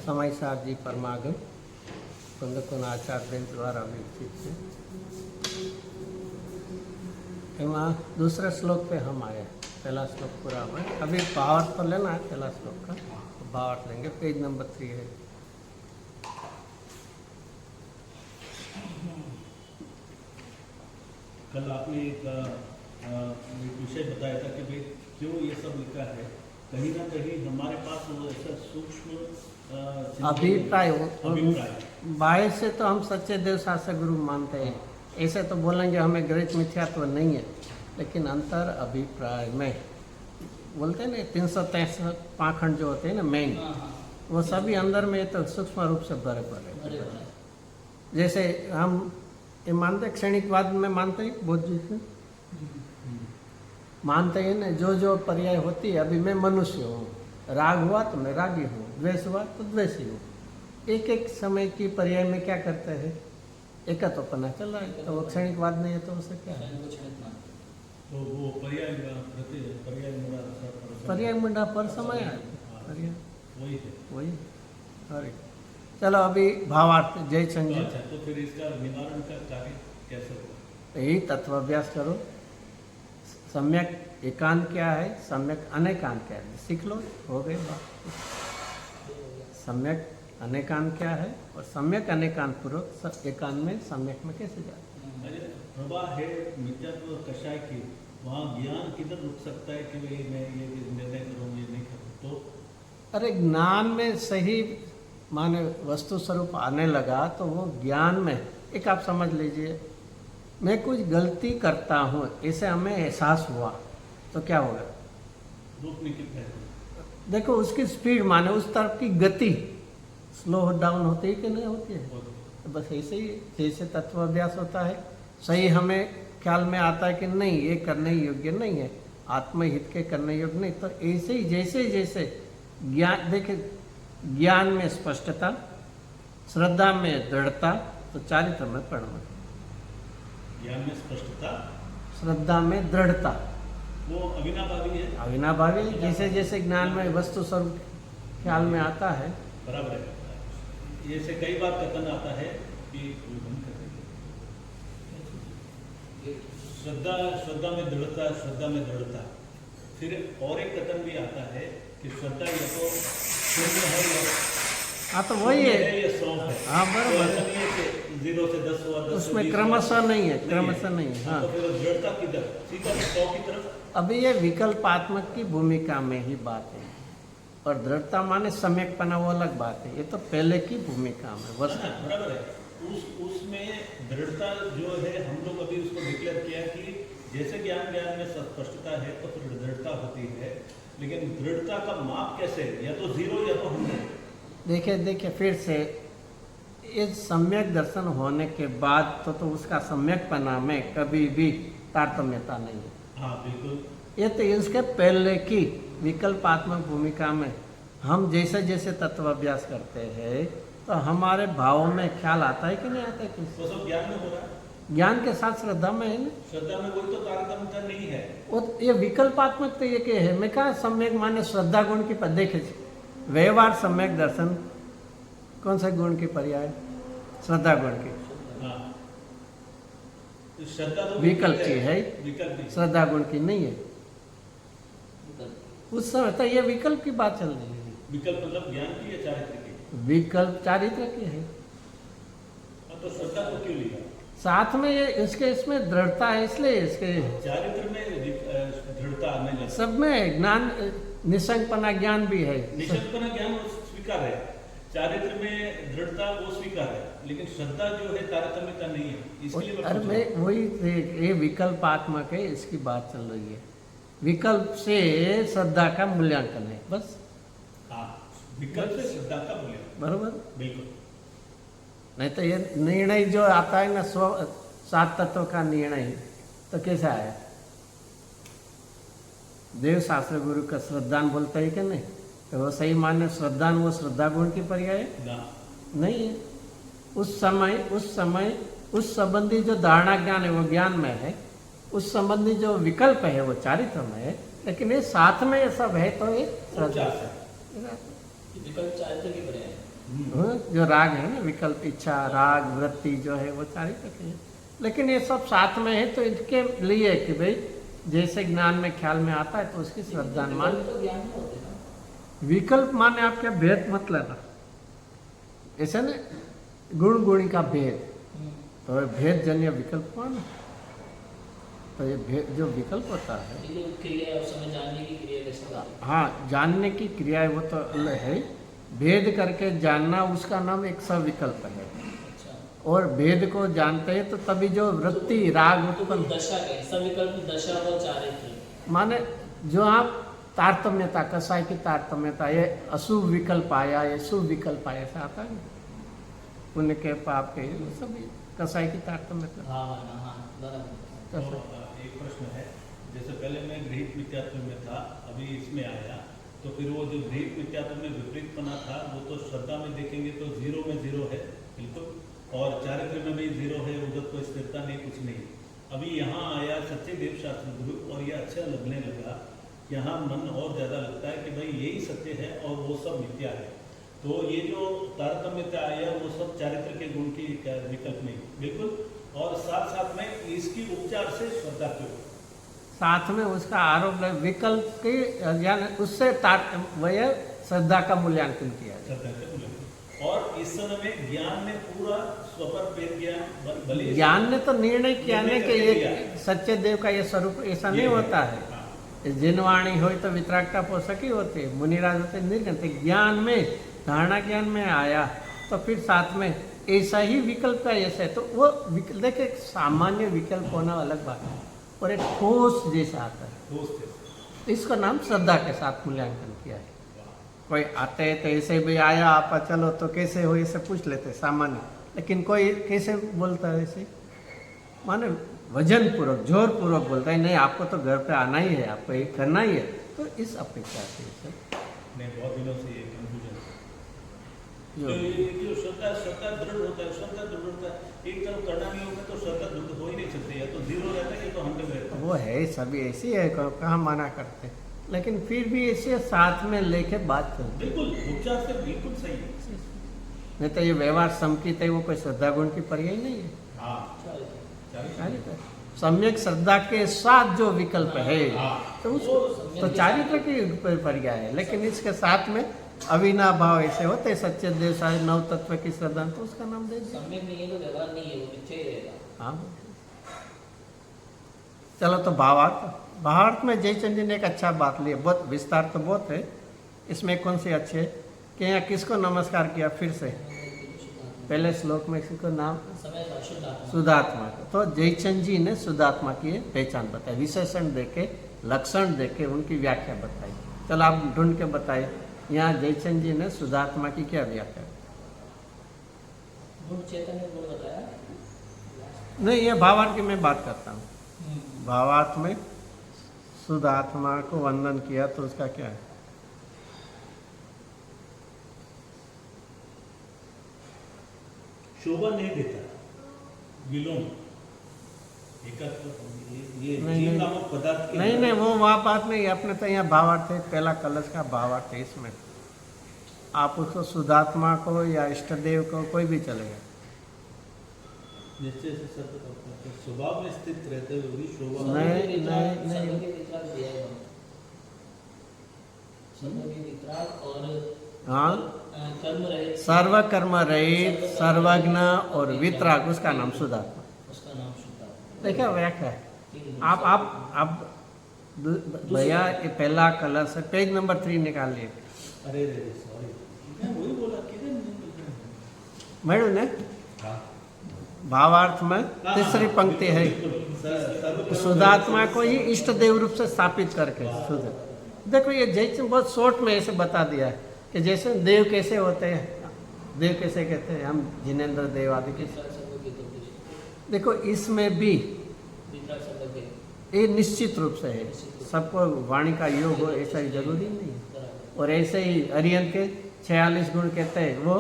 સમયસારજી પરમાગમ કુંદકુન આચાર્ય દ્વારા विकसित है। एमा दूसरे श्लोक पे हम आए, पहला श्लोक पूरा हुआ है। अभी भावार्थ पर लेना है, पहला श्लोक का भावार्थ लेंगे, पेज नंबर 3 है। कल आपने एक विषय बताया था कि भाई क्यों ये सब लिखा है, कहीं ना कहीं हमारे पास वो ऐसा सूक्ष्म अभिप्राय बाहर से तो हम सच्चे देव शास्त्र गुरु मानते हैं, ऐसे तो बोलेंगे हमें गृहीत मिथ्यात्व नहीं है, लेकिन अंतर अभिप्राय में बोलते हैं ना 363 पाखंड जो होते हैं ना मेन, वो सभी अंदर में तो सूक्ष्म रूप से भरे पड़े। जैसे हम ये मानते क्षणिकवाद में मानते हैं, बौद्ध जी से मानते हैं ना, जो जो पर्याय होती है, अभी मैं मनुष्य हूँ, राग हुआ तो मैं रागी हूँ, द्वेष हुआ तो द्वेषी हूँ। एक एक समय की पर्याय में क्या करते हैं, एकत्वपना चल रहा है, तो वो क्षणिकवाद नहीं है तो उसे क्या है, तो वो पर्याय मुंडा पर समय है, वही है वही। अरे चलो अभी भावार्थ जय संजय। अच्छा, तो फिर इसका निवारण का कार्य कैसे होगा? यही तत्वाभ्यास करो। सम्यक एकांत क्या है, सम्यक अनेकांत क्या है, सीख लो, हो गई बात। सम्यक अनेकांत क्या है और सम्यक अनेकांत पूर्वक एकांत में सम्यक में कैसे जाते हैं। प्रभा है मिथ्यात्व कषाय की, वहाँ ज्ञान किधर रुक सकता है कि भाई मैं ये निर्णय करूँ ये नहीं करूँ? तो अरे ज्ञान में सही माने वस्तु स्वरूप आने लगा तो वो ज्ञान में एक आप समझ लीजिए, मैं कुछ गलती करता हूँ इसे हमें एहसास हुआ तो क्या होगा, रोकने की प्रयत्न, देखो उसकी स्पीड माने उस तरफ की गति स्लो डाउन होती है कि नहीं होती है। तो बस ऐसे ही जैसे तत्वाभ्यास होता है, सही हमें ख्याल में आता है कि नहीं ये करने योग्य नहीं है, आत्महित के करने योग्य नहीं, तो ऐसे ही जैसे जैसे ज्ञान, देखिए ज्ञान में स्पष्टता, श्रद्धा में दृढ़ता, तो चारित्र में परिणमता। ज्ञान में स्पष्टता, श्रद्धा में दृढ़ता, वो अविनाभावी है, अविनाभावी। जैसे जैसे ज्ञान में वस्तु स्वरूप ख्याल में आता है, बराबर है। जैसे कई बार कथन आता है कि श्रद्धा में दृढ़ता, श्रद्धा में दृढ़ता। फिर और एक कथन भी आता है कि श्रद्धा या तो शून्य है या हाँ तो वही है, या 100 है। हाँ बराबर, 0 से 10 हुआ, 10 उसमें क्रमशः नहीं है, क्रमशः नहीं है। हाँ तो फिर दृढ़ता किधर, सीधा 100 की तरफ। अभी ये विकल्पात्मक की भूमिका में ही बात है, और दृढ़ता माने सम्यकपना वो अलग बात है, ये तो पहले की भूमिका में वस्तु बराबर है। उसमें दृढ़ता जो है, हम लोग अभी उसको डिक्लेयर किया कि जैसे ज्ञान में स्पष्टता है तो फिर दृढ़ता होती है, लेकिन दृढ़ता का माप कैसे, या तो 0 या तो 100। देखिए फिर से इस सम्यक दर्शन होने के बाद तो उसका सम्यकपना में कभी भी तारतम्यता नहीं है। हाँ बिल्कुल। ये तो इसके पहले की विकल्पात्मक भूमिका में हम जैसे जैसे तत्वाभ्यास करते हैं तो हमारे भावों में ख्याल आता है कि नहीं आता है, तो सब ज्ञान में हो रहा है, ज्ञान के साथ श्रद्धा में है ना, श्रद्धा में कोई तो तारतम्यता नहीं है। वो ये विकल्पात्मक तो ये क्या है, मैं कहा सम्यक माने श्रद्धा गुण की देखे व्यवहार सम्यक दर्शन कौन सा गुण की पर्याय, श्रद्धा गुण की। हाँ। तो श्रद्धा तो विकल्प की है, विकल्प श्रद्धा गुण की नहीं है। उस समय तो ये विकल्प की बात चल रही है। विकल्प मतलब ज्ञान की या चारित्र की? विकल्प चारित्र की है। तो श्रद्धा को क्यों लिखा? साथ में ये इसमें दृढ़ता है, इसलिए इसके चारित्र में दृढ़ता आने लगी। सब में ज्ञान, निसंगपना ज्ञान भी है, निसंगपना ज्ञान वो स्वीकार है, चारित्र में दृढ़ता वो स्वीकार है, लेकिन श्रद्धा जो है तारतम्यता नहीं है, इसलिए अरे मैं वही, ये विकल्पात्मक है, इसकी बात चल रही है। विकल्प से श्रद्धा का मूल्यांकन है बस। हाँ, विकल्प से श्रद्धा का मूल्यांकन, बरोबर। बिल्कुल। नहीं तो ये निर्णय जो आता है ना 7 तत्व का निर्णय, तो कैसा है, देव शास्त्र गुरु का श्रद्धान बोलता है कि नहीं, तो वो सही माने श्रद्धान वो श्रद्धा गुण की पर्याय है नहीं है। उस समय उस संबंधी जो धारणा ज्ञान है वो ज्ञान में है, उस संबंधी जो विकल्प है वो चारित्र में है, लेकिन ये साथ में ये सब है तो ये श्रद्धा है। विकल्प चारित्र की पर्याय है। जो राग है ना, विकल्प, इच्छा, राग, वृत्ति जो है वो चारित्र के हैं। लेकिन ये सब साथ में है, तो इनके लिए कि भाई जैसे ज्ञान में ख्याल में आता है तो उसकी श्रद्धा मान। तो ज्ञान में होते ना। विकल्प माने आप क्या भेद मत लेना, ऐसे ना गुण गुणी का भेद, तो भेद जन्य विकल्प मानो। तो ये भेद जो विकल्प होता है, ये जो क्रिया है उस समय जानने की क्रिया कैसे होती है? हाँ जानने की क्रिया है वो तो अलग है। भेद करके जानना उसका नाम एक सविकल्प है। अच्छा, और भेद को जानते हैं तो तभी जो वृत्ति राग तो उत्पन्न, दशा है, सविकल्प दशा और चारित्र। माने जो आप तारतम्यता, कसाई की तारतम्यता, ये अशुभ विकल्प आया, ये शुभ विकल्प आया, ऐसा आता है ना, पुण्य के पाप के, वो सब कसाई की तारतम्यता। हाँ बराबर। कसाई। एक प्रश्न है, जैसे पहले मैं गृहीत मिथ्यात्व में था, अभी इसमें आया, तो फिर वो जो गृहीत मिथ्यात्व में विपरीतपना था वो तो श्रद्धा में देखेंगे तो 0 में 0 है बिल्कुल, और चारित्र में भी 0 है, उधर कोई स्थिरता नहीं, कुछ नहीं। अभी यहाँ आया सच्चे देव शास्त्र गुरु, और ये अच्छा लगने लगा, यहाँ मन और ज़्यादा लगता है कि भाई यही सत्य है और वो सब मिथ्या है। तो ये जो तारतम्यता आया वो सब चारित्र के गुण की विकल्प नहीं बिल्कुल, और साथ साथ में इसकी उपचार से श्रद्धा क्यों? साथ में उसका आरोप है विकल्प की, यानी उससे वह श्रद्धा का मूल्यांकन किया जाए। श्रद्धा के मूल्यांकन। और इस समय में ज्ञान ने पूरा स्वपर वेद ज्ञान भले ज्ञान ने तो निर्णय किया निर्णय नहीं कि करके ये दिया। सच्चे देव का ये स्वरूप, ऐसा नहीं होता है। हाँ। जिनवाणी हो तो वितरागता पोषक ही होते, मुनिराज होते निर्गणते। ज्ञान में, धारणा ज्ञान में आया तो फिर साथ में ऐसा ही विकल्प का ऐसा है, तो वो देखिए सामान्य विकल्प होना अलग बात है, और एक ठोस जैसा आता है, दोस्त है। इसका नाम श्रद्धा के साथ मूल्यांकन किया है। कोई आते हैं तो ऐसे भी आया, आप चलो तो कैसे हो ऐसे पूछ लेते सामान्य, लेकिन कोई कैसे बोलता है ऐसे, माने वजन पूर्वक, जोर पूर्वक बोलता है, नहीं आपको तो घर पे आना ही है, आपको ये करना ही है, तो इस अपेक्षा से नहीं, बहुत दिनों से ये कंफ्यूजन है। जो तो ये जो श्रद्धा दृढ़ होता है, श्रद्धा दृढ़ होता है, एक तरफ करना नहीं होगा तो श्रद्धा दृढ़ हो ही नहीं सकती, या तो 0 रहता है या तो 100 रहता है। वो है, सभी ऐसी है, कहाँ मना करते हैं, लेकिन फिर भी ऐसे साथ में लेके बात चलती है। बिल्कुल उपचार से बिल्कुल सही है। नहीं तो ये व्यवहार समकित है, वो कोई श्रद्धा गुण की पर्याय नहीं है। हाँ, चारित्र सम्यक श्रद्धा के साथ जो विकल्प है तो उसको तो चारित्र की पर्याय है, लेकिन इसके साथ में अविनाभाव ऐसे होते सच्चे देव सारे 9 तत्व की श्रद्धा, तो उसका नाम दे दिया। सम्यक नहीं है तो व्यवहार नहीं है, वो मिथ्या ही रहेगा। हाँ चलो, तो भावार्थ में जयचंद जी ने एक अच्छा बात ली, बहुत विस्तार तो बहुत है इसमें। कौन सी अच्छी है कि यहाँ किसको नमस्कार किया फिर से, पहले श्लोक में किसको नाम, समय का शुद्ध आत्मा। सुधात्मा को। तो जयचंद जी ने सुधात्मा की पहचान बताई, विशेषण देके, लक्षण देके उनकी व्याख्या बताई। चलो आप ढूंढ के बताइए, यहाँ जयचंद जी ने सुधात्मा की क्या व्याख्या? गुण चैतन्य गुण बताया नहीं, ये भावार्थ की मैं बात करता हूँ। भावार्थ में सुधात्मा को वंदन किया तो उसका क्या है? शोभा नहीं देता, विलोम, एकत्व, ये नहीं, जीव नहीं। नामक पदार्थ के नहीं, वो वहाँ बात नहीं, अपने तो यहाँ भावार्थ है, पहला कलश का भावार्थ है इसमें। आप उसको सुधात्मा को या इष्ट देव को कोई भी चलेगा। निश्चय से सत्य का स्वभाव में स्थित रहते हुए भी शोभा नहीं, शब्द के वितराग दिया है। शब्द के वितराग और हाँ, कर्म रहित, सर्वकर्म रहित, सर्वज्ञ और वितराग, उसका नाम सुधात्मा। उसका नाम शुद्ध आत्मा। देखिए व्याख्या है। ठीक है, आप भैया ये पहला कलश है, पेज नंबर 3 निकालिए। अरे रे सॉरी, मैं वही बोला किधर मैडम ने हाँ भावार्थ में तीसरी पंक्ति है, सुधात्मा को ही इष्ट देव रूप से स्थापित करके सुध। देखो ये जयचंद बहुत शॉर्ट में ऐसे बता दिया है कि जैसे देव कैसे होते हैं, देव कैसे कहते हैं हम, जिनेन्द्र देव आदि के। वितराग शब्द के तो देखो इसमें भी वितराग शब्द के ये निश्चित रूप से है, सबको वाणी का योग हो ऐसा ही जरूरी नहीं है। बराबर। और ऐसे ही अरियन के 46 गुण कहते हैं, वो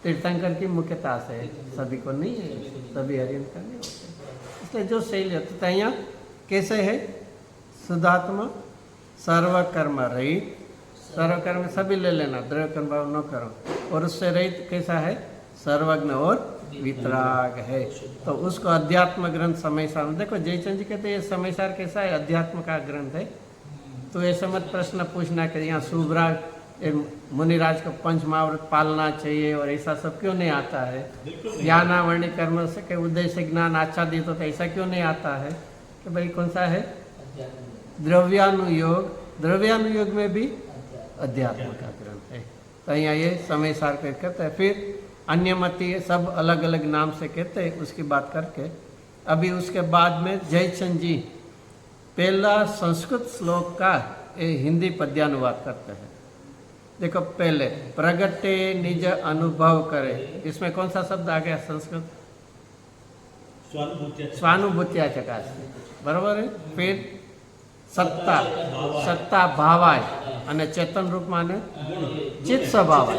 तीर्थंकर की मुख्यता से है, सभी को नहीं है, सभी हरियन का नहीं होते। इसलिए जो शैली होता है यहाँ कैसे है, शुद्धात्मा सर्वकर्म रहित, सर्वकर्म सभी ले लेना, द्रव्य कर्म न करो, और उससे रहित कैसा है, सर्वज्ञ और वितराग है। तो उसको अध्यात्म ग्रंथ समयसार, देखो जयचंद जी कहते हैं ये समयसार कैसा है, अध्यात्म का ग्रंथ है। तो ऐसे मत प्रश्न पूछना कि यहाँ शुभराग मुनिराज को पंचमहाव्रत पालना चाहिए और ऐसा सब क्यों नहीं आता है, बिल्कुल नहीं। ज्ञानावरणी कर्म से के उदय से ज्ञान आच्छादित होता है, ऐसा क्यों नहीं आता है कि भाई कौन सा है, अध्यात्म द्रव्यानुयोग, द्रव्यानुयोग में भी अध्यात्म अध्यात्म का ग्रंथ है। तो यहाँ ये समय सार कर कहते हैं। फिर अन्य मती सब अलग अलग नाम से कहते हैं, उसकी बात करके अभी उसके बाद में जयचंद जी पहला संस्कृत श्लोक का हिंदी पद्यानुवाद करते हैं। देखो पहले प्रगटे निज अनुभव करे, इसमें कौन सा शब्द आ गया संस्कृत, स्वानुभूत्या चकाश, बराबर है। फिर सत्ता, सत्ता भावाय અને चेतन रूप माने चित्त स्वभाव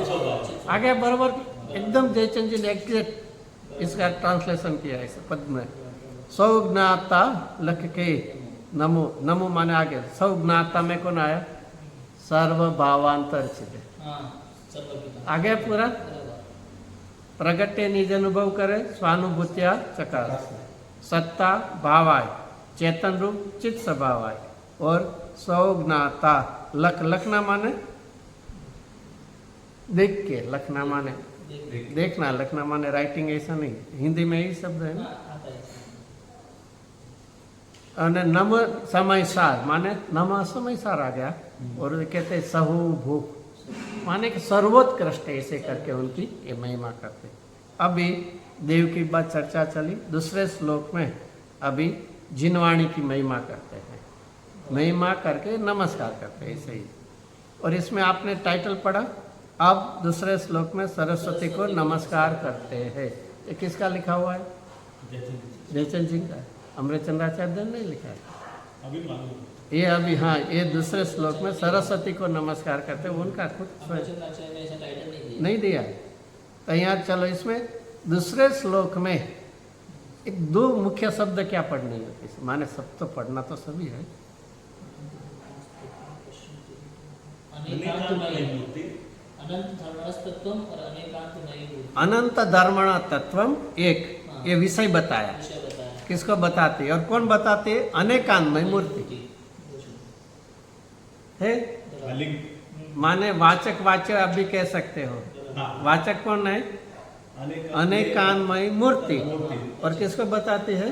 आ गया, बराबर एकदम। जयचंद जी ने एग्जैक्ट इसका ट्रांसलेशन किया है इस पद में। सौज्ञाता लख के नमो, नमो माने आगे सौज्ञाता में कौन आया, सर्वभावांतर चिते हाँ सर्वज्ञ आ गया पूरा। बराबर प्रगटे निज अनुभव करे, स्वानुभूत्या चकाश, सत्ता भावाय, चेतन रूप चित्त स्वभावाय, और सौज्ञाता लख, लखना माने देख के, लखना माने देखना, लखना माने राइटिंग, ऐसा नहीं, हिंदी में यही शब्द है ना। आता है અને નમ સમયસાર माने नम समयसार आ गया। और कहते हैं सहु भूख माने कि सर्वोत्कृष्ट, ऐसे करके उनकी ये महिमा करते। अभी देव की बात चर्चा चली, दूसरे श्लोक में अभी जिनवाणी की महिमा करते हैं, महिमा करके नमस्कार करते हैं, ऐसे ही। और इसमें आपने टाइटल पढ़ा, अब दूसरे श्लोक में सरस्वती को नमस्कार करते हैं। ये किसका लिखा हुआ है, जयचंद जी का, अमृतचंद्राचार्य ने नहीं लिखा है। अभी मालूम ये अभी, हाँ, ये दूसरे श्लोक में सरस्वती को नमस्कार करते हैं, उनका खुद अमृतचंद्राचार्य ने ऐसा टाइटल नहीं दिया। नहीं दिया है। तो यहाँ चलो इसमें दूसरे श्लोक में एक दो मुख्य शब्द क्या पढ़नी होती है, माने सब तो पढ़ना तो सभी है। अनेकांतमयी मूर्ति, अनंत धर्मस्तत्वम और अनेकांतमयी मूर्ति। अनंत धर्मण तत्वम एक, ये विषय बताया, विषय बताया किसको बताते हैं और कौन बताते हैं, अनेकांतमय मूर्ति है। लिंग माने वाचक, वाचक आप भी कह सकते हो, हाँ। वाचक कौन है, अनेकान्मयी मूर्ति, और किसको बताते हैं,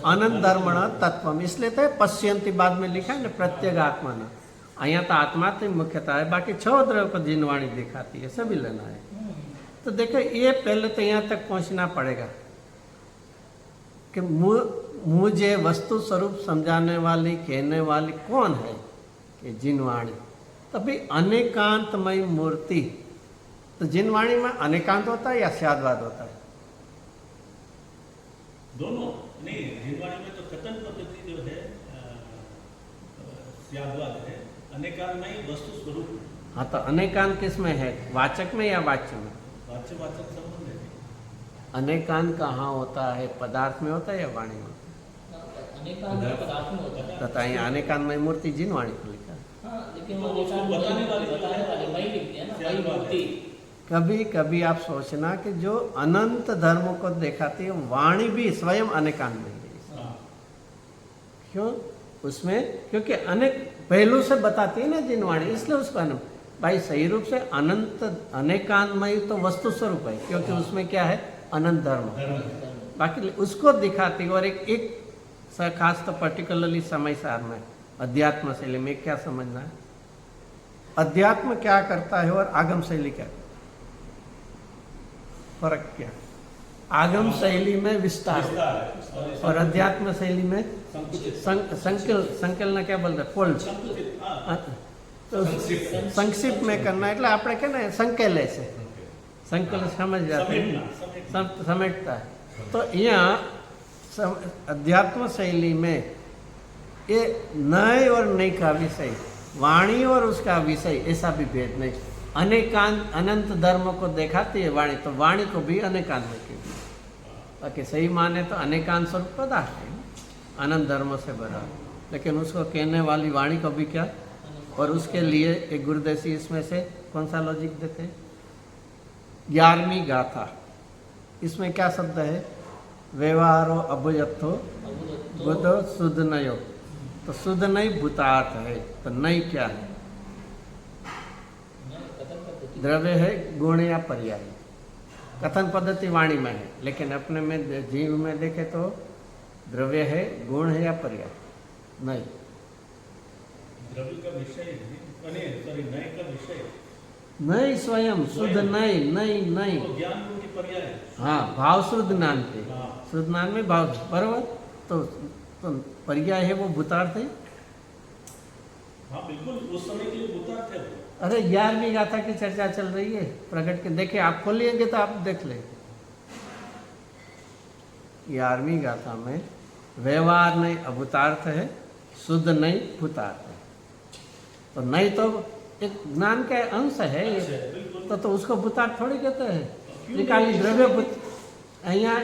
अनंत धर्मण तत्वम। इसलिए तो पश्यंती बाद में लिखा है ना, प्रत्येक आत्मा ना, यहाँ तो आत्मा तो मुख्यता है, बाकी 6 द्रव्य को जिनवाणी दिखाती है, सभी लेना है। तो देखो ये पहले तो यहाँ तक पहुँचना पड़ेगा कि मुझे वस्तु स्वरूप समझाने वाली, कहने वाली कौन है, कि जिनवाणी। तभी अनेकांतमयी मूर्ति, तो जिनवाणी में अनेकांत होता है या स्याद्वाद होता है, दोनों नहीं। जिनवाणी में तो कथन पद्धति जो है स्याद्वाद है, अनेकांतमयी वस्तु स्वरूप। हाँ, तो अनेकांत किस में है, वाचक में या वाच्य में? वाच्य वाचक संबंध है। अनेकांत कहाँ होता है, पदार्थ में होता है या वाणी में? अनेकांत पदार्थ में होता है। तथा यहाँ अनेकांतमय मूर्ति जिनवाणी को लिखा है। हाँ, लेकिन वो तो उसको बताने वाले वही लिख दिया ना, वही मूर्ति। कभी कभी आप सोचना कि जो अनंत धर्मों को दिखाती है, वाणी भी स्वयं अनेकांतमय है। हाँ। क्यों? उसमें क्योंकि अनेक पहलू से बताती है ना जिनवाणी, इसलिए उसको अनंत, भाई सही रूप से अनंत अनेकांतमय तो वस्तु स्वरूप है, क्योंकि उसमें क्या है, अनंत धर्म। बाकी उसको दिखाती है। और एक खास तो पर्टिकुलरली समय सार में अध्यात्म शैली में क्या समझना है, अध्यात्म क्या करता है और आगम शैली क्या, फर्क क्या? आगम शैली में विस्तार और अध्यात्म शैली में संकलन क्या बोलते हैं, फोल्ड। तो संक्षिप्त में करना એટલે આપણે કે ને સંકેલે છે, સંકलन समझ जाते हैं, समेटता है। तो यहाँ अध्यात्म शैली में ये नए और नई का विषय, वाणी और उसका विषय, ऐसा भी भेद नहीं। अनेकांत अनंत धर्म को दिखाती है वाणी, तो वाणी को भी अनेकांत में की। बाकी सही माने तो अनेकांत स्वरूप पदार्थ है, अनंत धर्म से भरा, लेकिन उसको कहने वाली वाणी को भी क्या। और उसके लिए एक गुरुदेसी इसमें से कौन सा लॉजिक देते हैं, 11वीं गाथा। इसमें क्या शब्द है? व्यवहारो अभुयत्थो बुधो शुद्ध नयो। तो शुद्ध नई भूतार्थ है। तो नई क्या है? द्रव्य है, गुण या पर्याय। कथन पद्धति वाणी में है, लेकिन अपने में जीव में देखे तो द्रव्य है, गुण है या पर्याय? नहीं, द्रव्य का विषय सॉरी नए का विषय नहीं, स्वयं शुद्ध नई, नई नई। तो ज्ञान गुण की पर्याय है। हाँ, भाव शुद्ध नाम के, हाँ। शुद्ध नाम में भाव बराबर। तो पर्याय है वो भूतार्थ है। हाँ बिल्कुल, उस समय के लिए भूतार्थ है वो। अरे 11वीं गाथा की चर्चा चल रही है प्रकट के। देखिए, आप खोलिएंगे तो आप देख ले। 11वीं गाथा में व्यवहार नहीं अभूतार्थ है, शुद्ध नहीं भूतार्थ है। तो नहीं तो एक ज्ञान का अंश है ये। तो उसको भूतार्थ थोड़ी कहते हैं। निकाली द्रव्य भूत यहाँ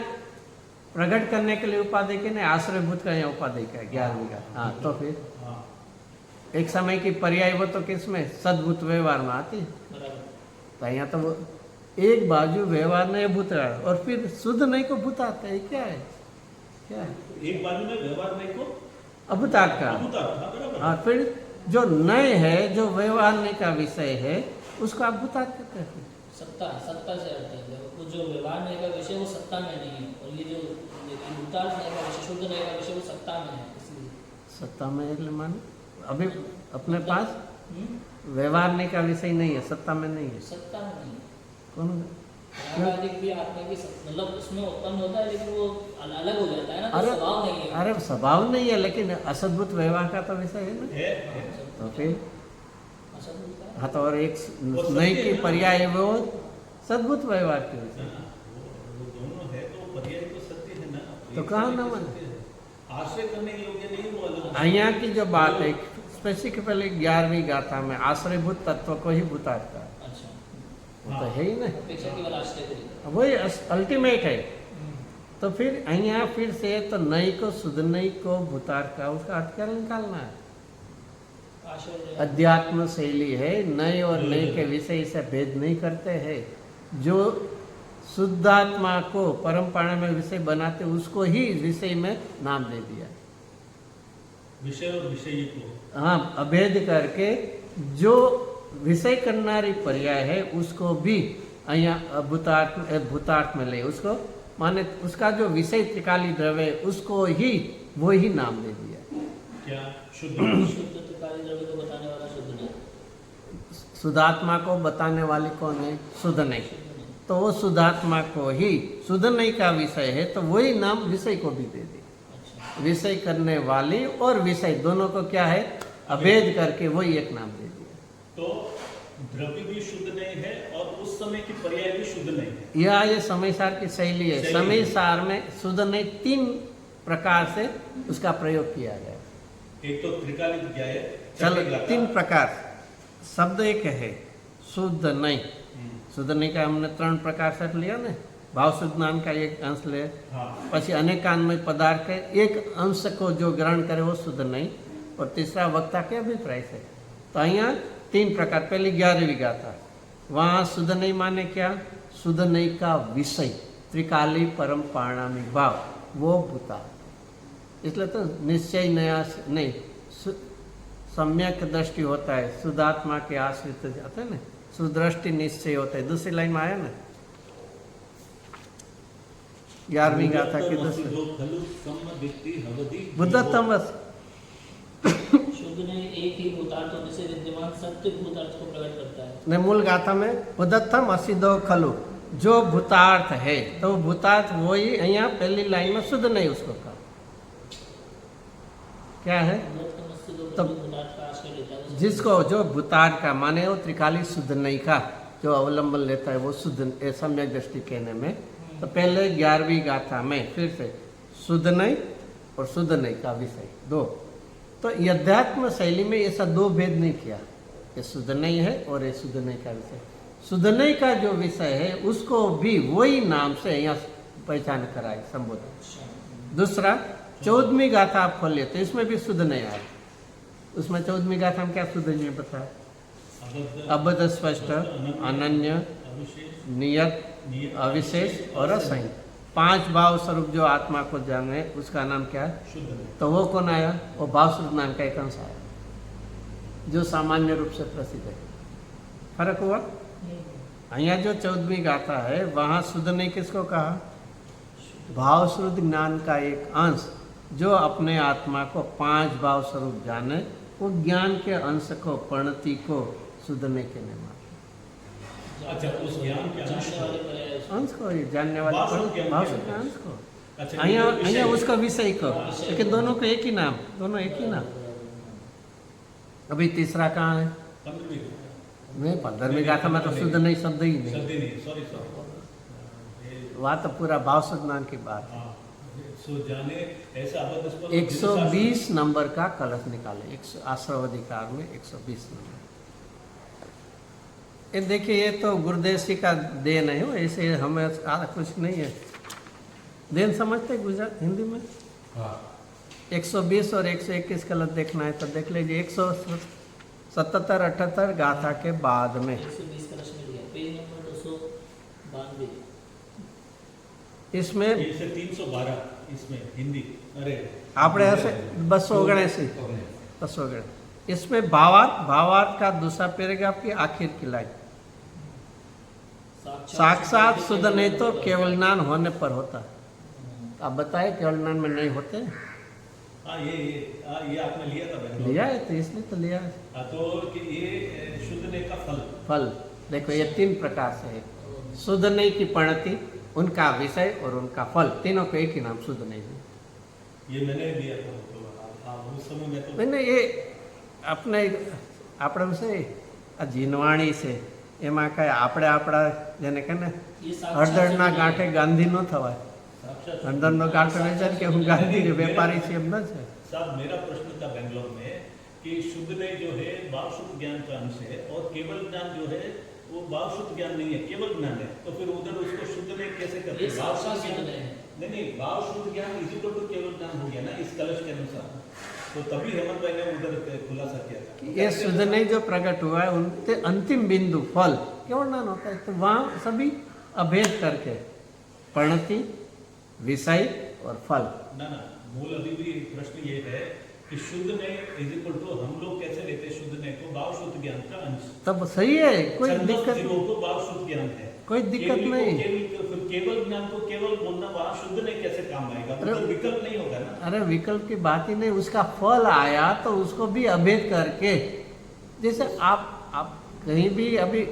प्रकट करने के लिए उपाधि के नहीं, आश्रयभूत का यहाँ उपाधि का 11वीं का। हाँ, तो फिर एक समय की पर्याय वो तो किसमें? सद्भूत व्यवहार में आती है। तो यहाँ तो वो एक बाजू व्यवहार नहीं भूत है, और फिर शुद्ध नहीं को भूतार्थ का। ये क्या है? क्या है? एक बाजू में व्यवहार नहीं को अभूतार्थ का। अभूतार्थ, हाँ, बराबर। और फिर जो नए है, जो व्यवहार नहीं का विषय है, उसको आप भूतार्थ कहते हैं। सत्ता से अर्थ है। वो जो व्यवहार नहीं का विषय वो सत्ता में नहीं है, और ये जो भूतार्थ नहीं का विषय, शुद्ध नहीं का विषय, वो सत्ता में है। इसलिए सत्ता में એટલે माने अभी अपने पास व्यवहार नहीं का विषय नहीं है, सत्ता में नहीं है। सत्ता में नहीं है। कौन? व्यावहारिक भी आत्मा की मतलब उसमें उत्पन्न होता है, लेकिन वो अलग हो जाता है ना, तो अरे स्वभाव नहीं है। अरे स्वभाव नहीं है, लेकिन असद्भुत व्यवहार का तो विषय है ना। है। तो फिर असद्भुत का हाँ, तो और एक नई की पर्याय है वो सद्भुत व्यवहार के विषय। वो दोनों है तो पर्याय तो सत्य है ना। तो कहाँ ना माने? सत्य है। आश्रय करने योग्य नहीं वो अलग। यहाँ की जो बात है स्पेसिफिकली 11वीं गाथा में आश्रयभूत तत्व को ही भूतार्थ का, अच्छा, वो तो है ही ना। अपेक्षा केवल आश्रय करेगा। वही अल्टीमेट है। तो फिर यहाँ फिर से तो नई को शुद्ध नई को भूतार्थ का, उसका अर्थ क्या निकालना है? आश्रय अध्यात्म शैली है, नए और नए के विषय से भेद नहीं करते हैं। जो शुद्धात्मा को परंपरा में विषय बनाते उसको ही विषय में नाम दे दिया। विषय और विषयी को हाँ, अभेद करके जो विषय करनारी पर्याय है उसको भी यहाँ भूतार्थ में ले, उसको माने उसका जो विषय त्रिकाली द्रव्य है उसको ही वो ही नाम दे दिया। क्या शुद्ध शुद्ध त्रिकाली द्रव्य को बताने वाला शुद्ध नहीं। शुद्धात्मा को बताने वाली कौन है? शुद्ध नहीं। तो वो शुद्धात्मा को ही शुद्ध नहीं का विषय है, तो वही नाम विषय को भी दे दी। अच्छा, विषय करने वाली और विषय दोनों को क्या है? अभेद करके वही एक नाम दे दिया। तो द्रव्य भी शुद्ध नहीं है और उस समय की पर्याय भी शुद्ध नहीं है। यह ये समय सार की शैली है। समय सार में शुद्ध नहीं 3 प्रकार से उसका प्रयोग किया गया। एक तो त्रिकाली क्या है? चलो चंडीगढ़ 3 प्रकार शब्द एक है शुद्ध नहीं। शुद्ध नहीं का हमने 3 प्रकार से लिया ना। भाव शुद्ध नाम का एक अंश ले, हाँ। પછી अनेकान्वय पदार्थ के एक अंश को जो ग्रहण करे वो शुद्ध नहीं, और तीसरा वक्ता के अभिप्राय से। तो यहाँ 3 प्रकार। पहली 11वीं गाथा, वहाँ शुद्ध नहीं माने क्या? शुद्ध नहीं का विषय त्रिकाली परम पारणामिक भाव, वो भूता। इसलिए तो निश्चय नया नहीं, सम्यक दृष्टि होता है, शुद्धात्मा के आश्रित जाते हैं ना, सुदृष्टि निश्चय होता है। दूसरी लाइन में आया ना 11वीं गाथा की दूसरी बुद्धत्तम बस शुद्ध ने एक ही भूतार्थ होने से विद्यमान सत्य भूतार्थ को प्रकट करता है। ने मूल गाथा में बुद्धत्तम असिद्धो खलु, जो भूतार्थ है तो भूतार्थ वही यहाँ पहली लाइन में शुद्ध नहीं उसको कहा क्या है? तो भूतार्थ का आश्रय लेता है। जिसको जो भूतार्थ का माने वो त्रिकाली शुद्ध नहीं का जो अवलंबन लेता है वो शुद्ध सम्यक दृष्टि कहने में। तो पहले 11वीं गाथा में फिर से शुद्ध नहीं और शुद्ध नहीं का विषय 2। तो अध्यात्म शैली में ऐसा 2 भेद नहीं किया, ये शुद्ध नहीं है और ये शुद्ध नहीं का विषय। शुद्ध नहीं का जो विषय है उसको भी वही नाम से यहाँ पहचान कराए संबोधन। दूसरा 14वीं गाथा आप खोल लेते, इसमें भी शुद्ध नहीं आया। उसमें 14वीं गाथा में क्या शुद्ध नहीं बताया? अबद्ध स्पष्ट, अनन्य, नियत, अविशेष और असंग, 5 भाव स्वरूप जो आत्मा को जाने उसका नाम क्या है? शुद्ध नहीं। तो वो कौन आया? वो भाव स्वरूप नाम का एक अंश आया जो सामान्य रूप से प्रसिद्ध है। फर्क हुआ? यहाँ जो 14वीं गाथा है वहाँ शुद्ध नहीं किसको कहा? भाव शुद्ध ज्ञान का एक अंश जो अपने आत्मा को 5 भाव स्वरूप जाने, वो ज्ञान के अंश को, परिणति को शुद्ध नहीं कहने मात्र। अच्छा, उस ज्ञान के अंश को, ये जानने वाले भाव शुद्ध ज्ञान भाव के शुद्ध अंश। अंश को। अच्छा, यहाँ उसका विषय को, लेकिन दोनों को एक ही नाम, दोनों एक ही नाम। अभी तीसरा कहाँ है? 15वीं नहीं, 15वीं गाथा में तो शुद्ध नहीं शब्द ही नहीं, शब्द ही नहीं, सॉरी। वहाँ तो पूरा भाव शुद्ध ज्ञान की बात है। सो जाने ऐसा अबद्ध स्पष्ट 120 नंबर का कलश निकाले, आश्रव अधिकार में 120 नंबर। ये देखिए, ये तो गुरुदेशी का देन है, ऐसे हमें कुछ नहीं है। देन समझते गुजरात हिंदी में? 120 और 121 कलश देखना है तो देख लीजिए। 177-78 गाथा के बाद में 120 कलश मिल गया, पेज नंबर 292। इसमें इसे 312 इसमें हिंदी। अरे आपने ऐसे 279 इसमें भावार्थ का दूसरा पैराग्राफ की आखिर की लाइन, साक्षात शुद्ध नहीं तो केवल ज्ञान होने पर होता है। आप बताए केवल ज्ञान में नहीं होते? हाँ, ये आपने लिया था बैंगलोर। लिया है तो इसलिए तो लिया है। हाँ, तो कि ये शुद्ध नहीं का फल देखो, ये 3 प्रकार से है। शुद्ध नहीं की परिणति, उनका विषय और उनका फल, तीनों को एक ही नाम शुद्ध नहीं है। ये मैंने लिया था तो उस समय में तो मैंने ये अपने આપણે છે જીનવાણી છે એમાં કાંઈ આપણા જેને કે ને હળદરના ગાંઠે ગાંધી ન થવાય। હળદરનો ગાંઠો વેચાય કે હું ગાંધી વેપારી છે એમ ન છે। साहब, मेरा प्रश्न था बेंगलोर में कि शुद्ध नहीं जो है भाव शुद्ध ज्ञान का अंश है और केवल ज्ञान जो है वो भाव शुद्ध ज्ञान नहीं है, केवल ज्ञान है। तो फिर उधर उसको शुद्ध नहीं कैसे करते? ये साक्षात शुद्ध नहीं है। नहीं, भाव शुद्ध ज्ञान इसी को तो केवल ज्ञान हो गया ना इस कलश के अनुसार। तो तभी हेमंत भाई ने उधर खुलासा किया था। ये शुद्ध नहीं जो प्रकट हुआ है उनके अंतिम बिंदु फल केवल ज्ञान होता है। तो वहाँ सभी अभेद करके परिणति, विषय और फल। ना, मूल अभी भी प्रश्न ये है कि शुद्ध नहीं इज इक्वल टू हम लोग कैसे लेते हैं शुद्ध नहीं को भाव शुद्ध ज्ञान का अंश। तब सही है, कोई दिक्कत जीवों को भाव शुद्ध ज्ञान है, कोई दिक्कत नहीं। केवल ज्ञान को केवल बोलना वहाँ शुद्ध नहीं कैसे काम आएगा? मतलब विकल्प नहीं होगा ना। अरे विकल्प की बात ही नहीं, उसका फल आया तो उसको भी अभेद करके, जैसे आप कहीं भी अभी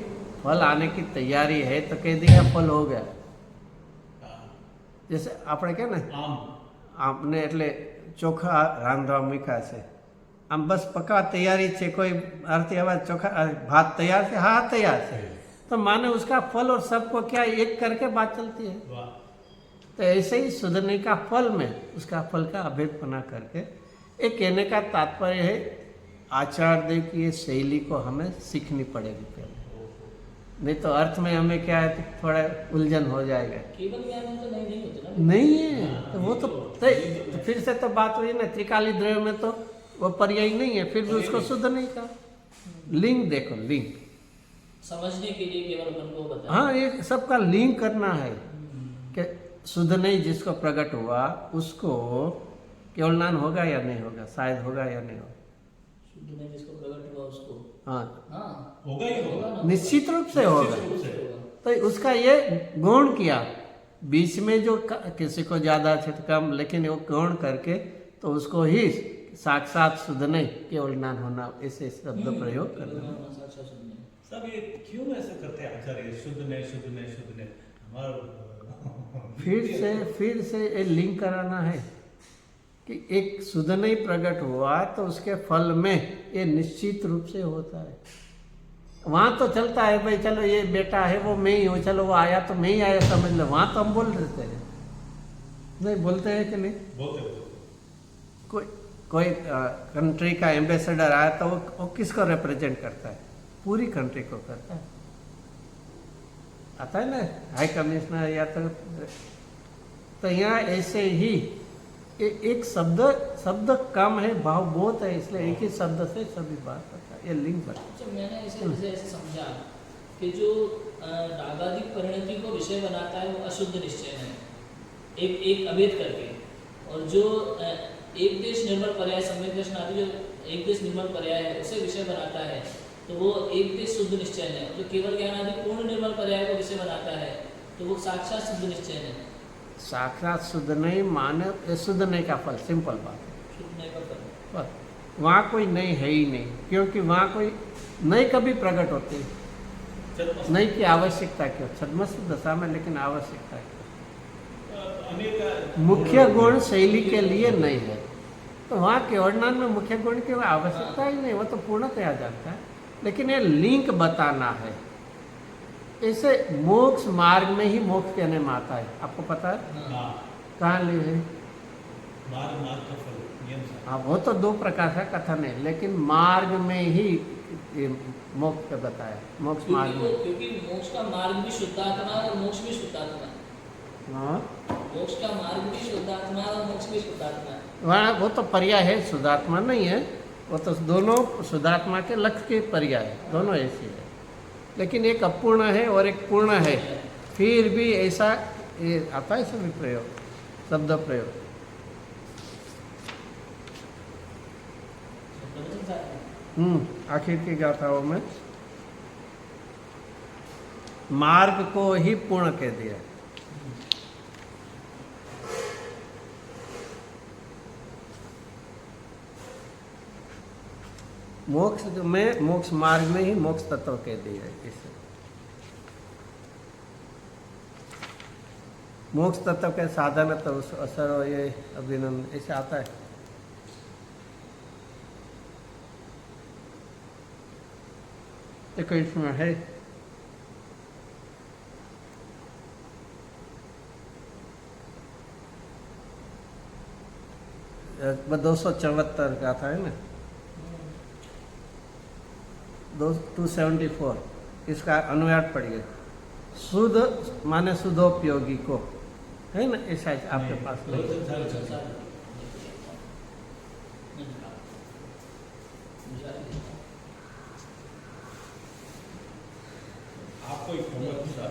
फल आने की तैयारी है तो कह दिया फल हो गया। जैसे આપણે કે ને આપને એટલે ચોખા રાંધવા મૂક્યા છે, આમ બસ પકવા તૈયારી છે, કોઈ આરતી આવાજ ચોખા भात तैयार છે, हाँ तैयार है, तो माने उसका फल और सबको क्या एक करके बात चलती है। तो ऐसे ही सुधरने का फल में उसका फल का अभेद बना करके एक कहने का तात्पर्य है आचार्य की ये शैली को हमें सीखनी पड़ेगी पहले, नहीं तो अर्थ में हमें क्या है थोड़ा उलझन हो जाएगा। केवल ज्ञान में तो नहीं होते ना। नहीं है तो वो तो फिर से तो बात हुई ना, त्रिकाली द्रव्य में तो वो पर्याय नहीं है, फिर भी उसको शुद्ध नहीं कहा। लिंक देखो, लिंक समझने के लिए केवल मन को बताया। हाँ, ये सबका लिंक करना है कि शुद्ध नहीं जिसको प्रकट हुआ उसको केवल ज्ञान होगा या नहीं होगा, शायद होगा या नहीं होगा। शुद्ध नहीं जिसको प्रकट हुआ उसको हाँ, होगा ही होगा, निश्चित रूप से होगा। तो उसका ये गौण किया, बीच में जो किसी को ज्यादा है तो कम, लेकिन वो गौण करके तो उसको ही साक्षात शुद्ध नहीं केवल ज्ञान होना, ऐसे शब्द प्रयोग करना। सब ये क्यों ऐसे करते हैं आचार्य? शुद्ध नहीं शुद्ध नहीं शुद्ध नहीं हमारा फिर से ये लिंक कराना है कि एक शुद्ध नहीं प्रकट हुआ तो उसके फल में ये निश्चित रूप से होता है। वहाँ तो चलता है भाई चलो ये बेटा है वो मैं ही हूँ, चलो वो आया तो मैं ही आया समझ लो, वहाँ तो हम बोल देते हैं, नहीं बोलते हैं कि नहीं? बोलते कोई कंट्री का एम्बेसडर आया तो वो किसको रिप्रेजेंट करता है? पूरी कंट्री को करता है। आता है ना हाई कमिश्नर या तो यहाँ ऐसे ही एक शब्द कम है, भाव बहुत है, इसलिए एक ही शब्द से सभी बात होता है। ये लिंक बता। मैंने इसे ऐसे समझा कि जो रागादि परिणति को विषय बनाता है वो अशुद्ध निश्चय है, एक अभेद करके। और जो एक देश निर्मल पर्याय सम्यक दर्शन आदि जो एक देश निर्मल पर्याय है उसे विषय बनाता है तो वो एक देश शुद्ध निश्चय है। जो केवल ज्ञान आदि पूर्ण निर्मल पर्याय को विषय बनाता है तो वो साक्षात शुद्ध निश्चय है। साक्षात शुद्ध नहीं माने, शुद्ध नहीं का फल, सिंपल बात शुद्ध नहीं का फल। बस वहाँ कोई नहीं है ही नहीं, क्योंकि वहाँ कोई नहीं कभी प्रकट होती, नहीं की आवश्यकता क्यों, छद्मस्थ दशा में, लेकिन आवश्यकता क्यों? मुख्य गुण शैली के लिए नहीं है, तो वहाँ के वर्णन में मुख्य गुण की आवश्यकता ही नहीं, वो तो पूर्णतया जाता है। लेकिन ये लिंक बताना है, इसे मोक्ष मार्ग में ही मोक्ष कहने में आता है, आपको पता है कहाँ ली है? हाँ, वो तो दो प्रकार का कथन है, लेकिन मार्ग में ही ये मोक्ष का बताया, मोक्ष मार्ग में। क्योंकि मोक्ष का मार्ग भी शुद्धात्मा और मोक्ष भी शुद्धात्मा। हाँ, मोक्ष का मार्ग भी शुद्धात्मा और मोक्ष भी शुद्धात्मा। वहाँ वो तो पर्याय है, शुद्धात्मा नहीं है, वो तो दोनों शुद्धात्मा के लक्ष्य के पर्याय है, दोनों ऐसे है। लेकिन एक अपूर्ण है और एक पूर्ण है, फिर भी ऐसा ये आता है सभी प्रयोग, शब्द प्रयोग। आखिर की गाथाओं में मार्ग को ही पूर्ण कह दिया। मोक्ष में, मोक्ष मार्ग में ही मोक्ष तत्व कह दिया है। इसे मोक्ष तत्व के साधन तो असर हो, ये अभिनंदन ऐसे आता है। देखो इसमें है वो 274 का था, है ना, 274, इसका अनुवाद पढ़िए। शुद्ध माने शुद्धोपयोगी को, है ना, ऐसा आपके पास नहीं। आपको एक होमवर्क था।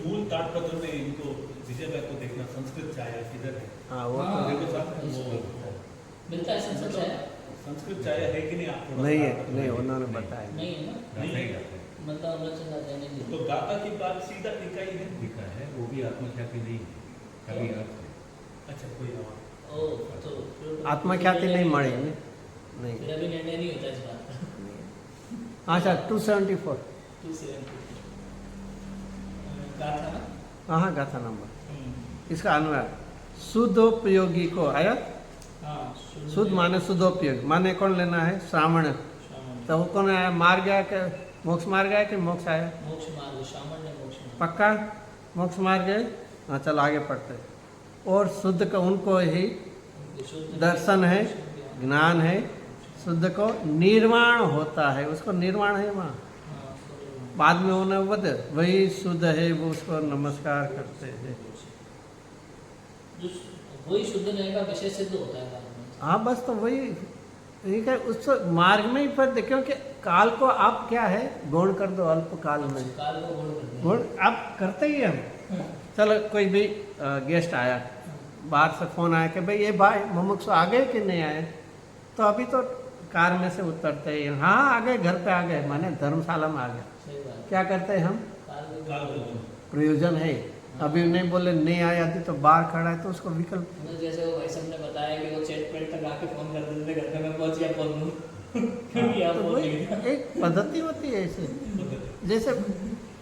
मूल ताड़पत्र में इनको विजय भाई को देखना, संस्कृत छाया किधर है? हाँ, वो हाँ, तो देखो साहब, वो मिलता है संस्कृत छाया? संस्कृत छाया है कि नहीं आपको? नहीं है, नहीं, उन्होंने बताया नहीं है ना, नहीं है। मतलब हम लोग चला जाने दीजिए। तो गाथा की बात सीधा टीका ही है। लिखा है, वो भी आत्मख्याति नहीं है, खाली अर्थ है। अच्छा, कोई और ओ तो आत्मख्याति नहीं मड़ी नहीं। फिर अभी निर्णय नहीं होता इस बात का। अच्छा, 274 गाथा ना? हाँ, गाथा नंबर, इसका अनुवाद शुद्धोपयोगी को आया। हाँ, शुद्ध माने शुद्धोपयोगी, माने कौन लेना है? श्रावण। तो वो कौन आया? मार्ग आया कि मोक्ष मार्ग आया कि मोक्ष आया? मोक्ष मार्ग, श्रावण ने मोक्ष मार्ग। पक्का मोक्ष मार्ग है। हाँ, चलो आगे पढ़ते हैं। और शुद्ध का उनको ही दर्शन है, ज्ञान है, शुद्ध को निर्वाण होता है, उसको निर्वाण है वहाँ बाद में उन्हें वही शुद्ध है, वो उसको नमस्कार करते हैं। वही शुद्ध रहेगा, विषय सिद्ध होता है बाद में। हाँ, बस तो वही ठीक है, उस मार्ग में ही फर्क है, क्योंकि काल को आप क्या है गौण कर दो, अल्प काल में काल को गौण कर दिया। गौण आप करते ही हम। चलो कोई भी गेस्ट आया, बाहर से फोन आया कि भाई ये भाई मुमुक्षु आ गए कि नहीं आए, तो अभी तो कार में से उतरते ही हाँ आ गए, घर पे आ गए, माने धर्मशाला में आ गए। सही बात। क्या करते हैं हम? काल को प्रयोजन है, अभी नहीं बोले नहीं आया थी तो बाहर खड़ा है तो उसको विकल्प। मतलब जैसे वो भाई साहब ने बताया कि वो चेट पेट तक आके फोन कर देते थे, घर पे मैं पहुंच गया फोन दूं क्योंकि आप तो फोन वही नहीं था। एक पद्धति होती है ऐसे, जैसे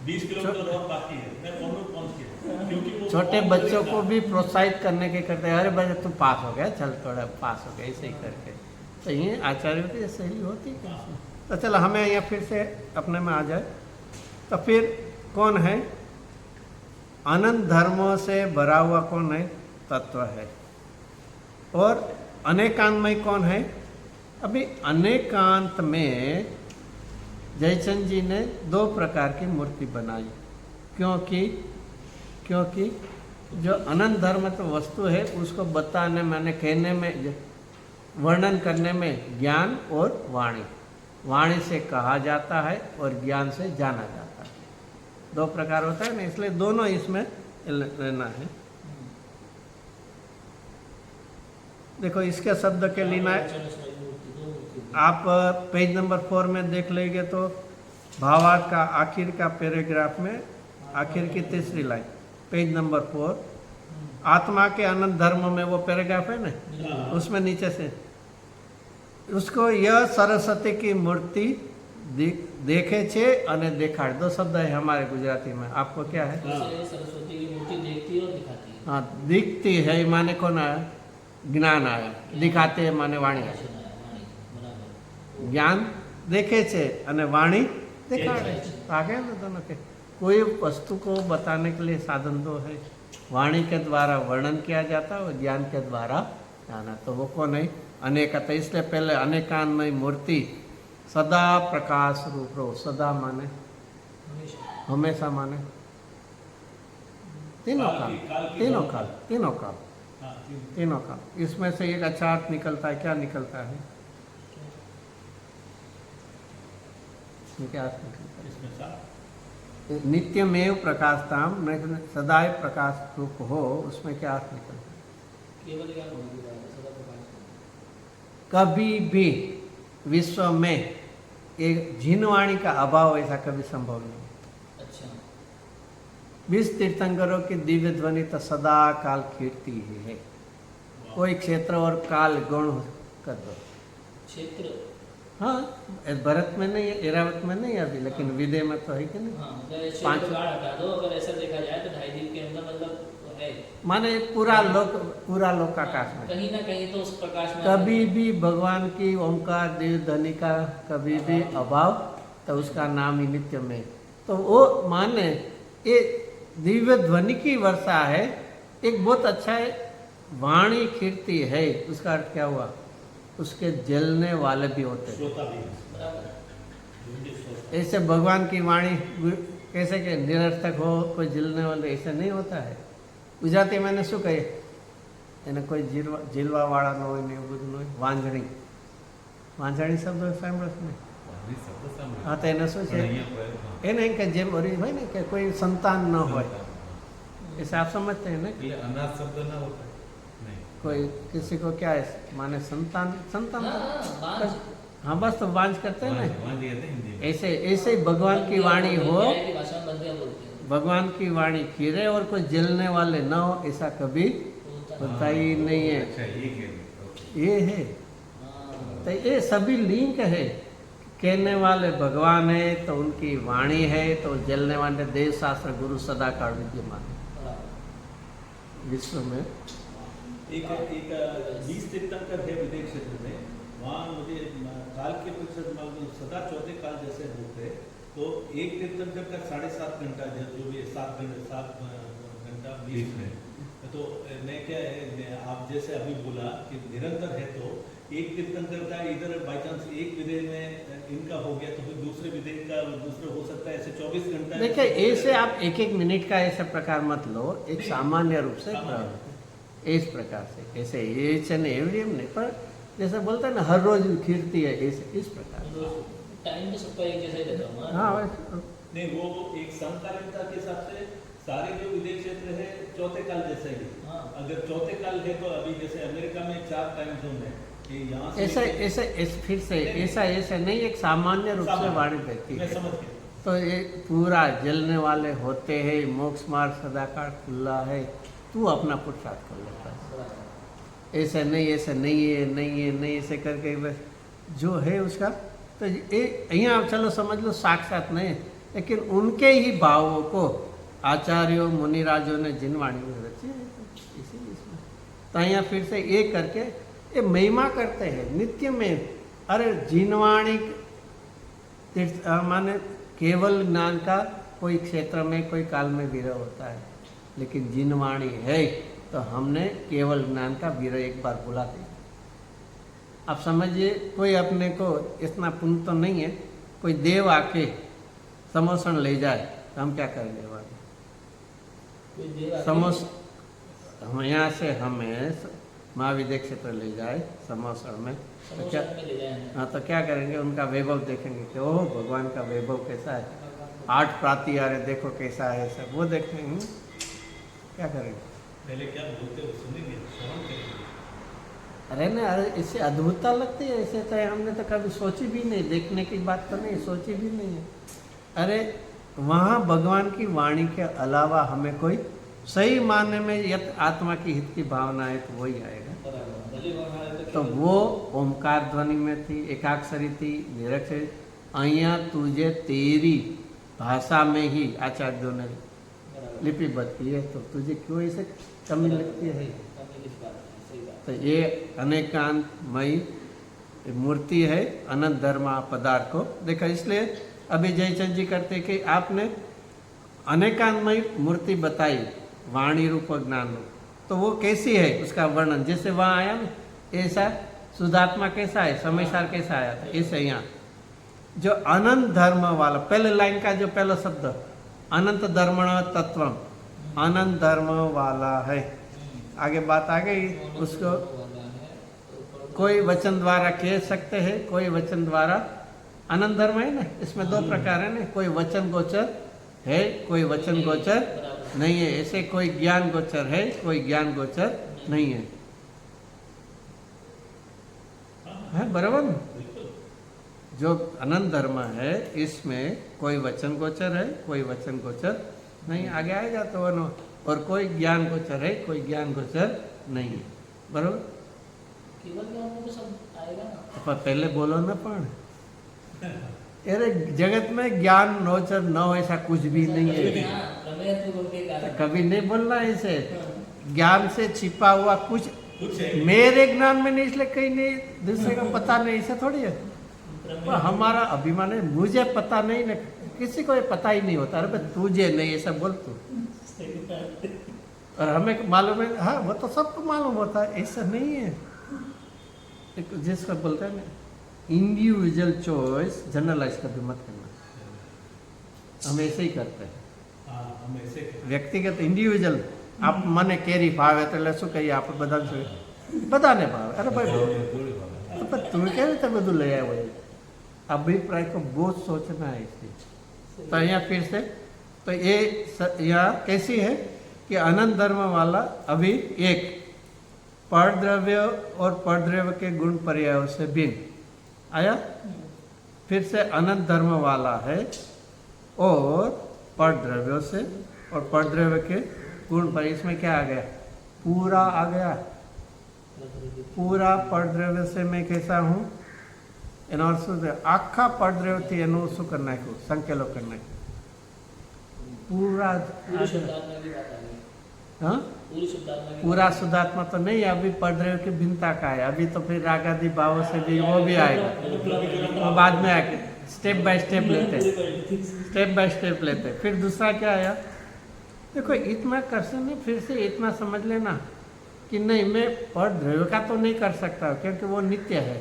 20 किलोमीटर और बाकी है, मैं पहुंच गया, क्योंकि वो छोटे बच्चों को भी प्रोत्साहित करने के करते हैं, अरे बच्चा तू पास हो गया, चल थोड़ा पास हो गया, ऐसे ही करके। तो ये आचार्य होती है, सही होती है। तो चलो हमें यहाँ फिर से अपने में आ जाए, तो फिर कौन है? अनंत धर्मों से भरा हुआ कौन है? तत्व है। और अनेकांतमय कौन है? अभी अनेकांत में जयचंद जी ने 2 प्रकार की मूर्ति बनाई, क्योंकि जो अनंत धर्म तो वस्तु है उसको बताने, मैंने कहने में वर्णन करने में ज्ञान और वाणी। वाणी से कहा जाता है और ज्ञान से जाना जाता है, दो प्रकार होता है ना, इसलिए दोनों इसमें लेना है। देखो इसके शब्द के लेना है, आप पेज नंबर 4 में देख लेंगे तो भावार्थ का आखिर का पैराग्राफ में आखिर की तीसरी लाइन, पेज नंबर 4, आत्मा के अनंत धर्म में वो पैराग्राफ है ना, उसमें नीचे से उसको यह सरस्वती की मूर्ति देखे छे अने देखाड़, दो शब्द है हमारे गुजराती में। आपको क्या है? सरस्वती की मूर्ति देखती है और दिखाती है। हाँ, दिखती है माने कौन आया? ज्ञान आया। दिखाते है माने वाणी आया। ज्ञान देखे छे अने वाणी देखाड़े। आगे ना दोनों के, कोई वस्तु को बताने के लिए साधन दो है, वाणी के द्वारा वर्णन किया जाता है और ज्ञान के द्वारा जाना, तो वो कौन है? अनेक। इसलिए पहले अनेकान्मय मूर्ति सदा प्रकाश रूप रो, सदा माने हमेशा माने तीनों काल, तीनों काल, तीनों काल, तीनों काल। इसमें से एक अच्छा अर्थ निकलता है, क्या निकलता है? इसमें क्या अर्थ निकलता है? नित्यमेव प्रकाशताम, सदाय प्रकाश रूप हो, उसमें क्या अर्थ निकलता है? केवल ज्ञान होगी, सदा प्रकाश। कभी भी विश्व में एक जिनवाणी का अभाव ऐसा कभी संभव नहीं। अच्छा। 20 तीर्थंकरों की दिव्य ध्वनि तो सदा काल खींचती ही है। कोई क्षेत्र और काल गुण कर दो। क्षेत्र, हाँ, भरत में नहीं है, एरावत में नहीं अभी, लेकिन विदय में तो है कि नहीं? हाँ, क्षेत्र गाढ़ हटा दो, अगर ऐसा देखा जाए तो 2.5 दिन के अंदर मतलब तो है। माने पूरा लोक आकाश में कहीं ना कहीं तो उस प्रकाश में कभी भी भगवान की ओंकार दिव्य ध्वनि का कभी भी अभाव, तो उसका नाम ही नित्य में। तो वो माने ये दिव्य ध्वनि की वर्षा है, एक बहुत अच्छा है, वाणी कीर्ति है, उसका अर्थ क्या हुआ? उसके जलने वाले भी होते हैं। ऐसे भगवान की वाणी कैसे के निरर्थक हो, कोई जलने वाले, ऐसे नहीं होता है। गुजराती मैंने शू कहे, એને કોઈ જીલવાવાળા ન હોય ને એવું બધું ન હોય, વાંજણી, વાંજણી શબ્દ સાંભળો છો ને? હા, તો એને શું છે? એને એમ કે જેમ હોય ને કે કોઈ સંતાન ન હોય, ऐसे आप समझते हैं ना? अनाथ शब्द ना होता है, नहीं। कोई किसी को क्या है माने संतान, संतान बांझ। हाँ, बस तो बांझ करते हैं ना, वाणी कहते हैं हिंदी में। ऐसे ऐसे भगवान की वाणी हो, न्याय की भाषा में बंदिया बोलते हैं। भगवान की वाणी खीरे और कोई जलने वाले न हो, ऐसा कभी होता ही नहीं है। अच्छा, ये कह रहे हो। ये है, हाँ। तो ये सभी लिंक है। कहने वाले भगवान है तो उनकी वाणी है, तो जलने वाले देव शास्त्र गुरु सदा काल विद्यमान है विश्व में। एक 20 तीर्थंकर है विदेश क्षेत्र में, वहाँ मुझे काल के प्रतिशत मालूम, सदा चौथे काल जैसे होते, तो एक तीर्थंकर का 7.5 घंटा, जो भी 7 घंटा 20 मिनट। तो मैं क्या है, आप जैसे अभी बोला कि निरंतर है, तो एक तीर्थंकर का इधर बाई चांस एक विधेय में इनका हो गया, तो फिर दूसरे विधेय का दूसरे हो सकता है, ऐसे 24 घंटा। देखिए, ऐसे आप एक मिनट का ऐसा प्रकार मत लो, एक सामान्य रूप से इस प्रकार से, ऐसे एच एंड एवरी नहीं, पर जैसे बोलते हैं ना हर रोज खीरती है, ऐसे इस प्रकार। टाइम तो सबका एक जैसा ही रहता है। हाँ, नहीं, वो एक समकालीनता के हिसाब से सारे जो विदेश क्षेत्र है चौथे काल जैसे ही। हाँ। अगर चौथे काल है तो अभी जैसे अमेरिका में 4 टाइम जोन है, कि यहाँ से ऐसे फिर से ऐसा नहीं, एक सामान्य रूप से वाणी बहती मैं है। समझ गया। तो ये पूरा जलने वाले होते हैं, मोक्ष मार्ग सदाकाल खुला है, तू अपना पुरुषार्थ कर लेता है। ऐसे नहीं ऐसे करके बस जो है उसका, तो ये यहाँ चलो समझ लो साक्षात नहीं, लेकिन उनके ही भावों को आचार्यों मुनिराजों ने जिनवाणी में रची है, इसीलिए इसमें तो यहाँ फिर से ये करके ये महिमा करते हैं नित्य में। अरे जिनवाणी तीर्थ माने केवल ज्ञान का कोई क्षेत्र में कोई काल में विरह होता है, लेकिन जिनवाणी है तो हमने केवल ज्ञान का विरह एक बार बुला दिया। आप समझिए, कोई अपने को इतना पुण्य तो नहीं है, कोई देव आके समोसन ले जाए तो हम क्या करेंगे? वाले समोस हम यहाँ से हमें महाविद्य क्षेत्र ले जाए समोसर में, तो क्या समोसा में ले जाए हमें। हाँ तो क्या करेंगे, उनका वैभव देखेंगे कि ओह भगवान का वैभव कैसा है, 8 प्राति आ रहे देखो कैसा है, सब वो देखेंगे। क्या करेंगे? पहले क्या बोलते हो सुनेंगे, श्रवण करेंगे। अरे ना, अरे इससे अद्भुतता लगती है, ऐसे तो हमने तो कभी सोची भी नहीं, देखने की बात तो नहीं, सोची भी नहीं है। अरे वहाँ भगवान की वाणी के अलावा हमें कोई सही मानने में यत आत्मा की हित की भावना है तो वही आएगा। बराबर। भले वहाँ तो वो ओमकार ध्वनि में थी, एकाक्षरी थी, निरक्षरी। अहिया तुझे तेरी भाषा में ही आचार्यों ने बराबर। लिपिबद्ध की है, तो तुझे क्यों ऐसे कमी लगती है? कमी किस बात की? सही बात। तो ये अनेकांतमयी मूर्ति है, अनंत धर्मा पदार्थ को देखा। इसलिए अभी जयचंद जी करते कि आपने अनेकांतमयी मूर्ति बताई, वाणी रूप और ज्ञान रूप, तो वो कैसी है उसका वर्णन, जैसे वहाँ आया ना, ऐसा शुद्धात्मा कैसा है, समयसार कैसा आया था, ऐसे यहाँ जो अनंत धर्म वाला, पहले लाइन का जो पहला शब्द अनंत धर्मण तत्वम, अनंत धर्म वाला है, आगे बात आ गई। उसको कोई वचन द्वारा कह सकते हैं, कोई वचन द्वारा, अनंत धर्म है ना, इसमें 2 प्रकार है ना, कोई वचन गोचर है, कोई वचन गोचर नहीं है। ऐसे कोई ज्ञान गोचर है, कोई ज्ञान गोचर नहीं है, है बराबर ना? जो अनंत धर्म है इसमें कोई वचन गोचर है, कोई वचन गोचर नहीं, आगे आएगा तो वो, और कोई ज्ञान गोचर है, कोई ज्ञान गोचर नहीं है, बराबर। केवल ज्ञान में तो सब आएगा ना। तो पहले बोलो ना, पण अरे जगत में ज्ञान नोचर न हो ऐसा कुछ भी नहीं है, हाँ, प्रमेयत्व गुण के कारण। कभी नहीं बोलना ऐसे। ज्ञान से छिपा हुआ कुछ कुछ है। मेरे ज्ञान में नहीं, इसलिए कहीं नहीं, दूसरे को पता नहीं, ऐसा थोड़ी है। पर हमारा अभिमान है, मुझे पता नहीं ना, किसी को ये पता ही नहीं होता। अरे भाई तुझे नहीं, ऐसा बोल तू, और हमें मालूम है, हाँ वो तो सबको मालूम होता है, ऐसा नहीं है। जिसको बोलते हैं ना इंडिविजुअल चॉइस, जनरलाइज कभी मत करना, हम ऐसे ही करते हैं। हाँ, हम ऐसे कहते हैं। व्यक्तिगत इंडिविजुअल, आप મને કેરી ભાવે એટલે શું કહીએ આપણે બધાને ભાવે, અરે ભાઈ तो पर तुम्हें क्या રીતે બધું લઈ આવ્યો है? अभिप्राय को बहुत सोचना है इसलिए। तो यहाँ फिर से, तो ये यहाँ कैसी है कि अनंत धर्म वाला अभी एक परद्रव्य और परद्रव्य के गुण पर्यायों से भिन्न आया। फिर से अनंत धर्म वाला है और परद्रव्यों से और परद्रव्य के गुण पर, इसमें क्या आ गया? पूरा आ गया। पूरा परद्रव्य से मैं कैसा हूँ, એનો અર્થ શું છે? આખા પરદ્રવ્યથી એનું શું કરી નાખ્યું? સંકેલો કરી નાખ્યો પૂરા। पूरी शुद्धात्मा की बात आ गई। हाँ, पूरी शुद्धात्मा की पूरा शुद्धात्मा तो नहीं, अभी परद्रव्य की भिन्नता का है। अभी तो फिर रागादि भावों से भी वो भी आएगा, वो बाद में आके स्टेप बाय स्टेप लेते, स्टेप बाय स्टेप लेते। फिर दूसरा क्या आया? देखो इतना कर ना, फिर से इतना समझ लेना कि नहीं, मैं परद्रव्य का तो नहीं कर सकता क्योंकि वो नित्य है,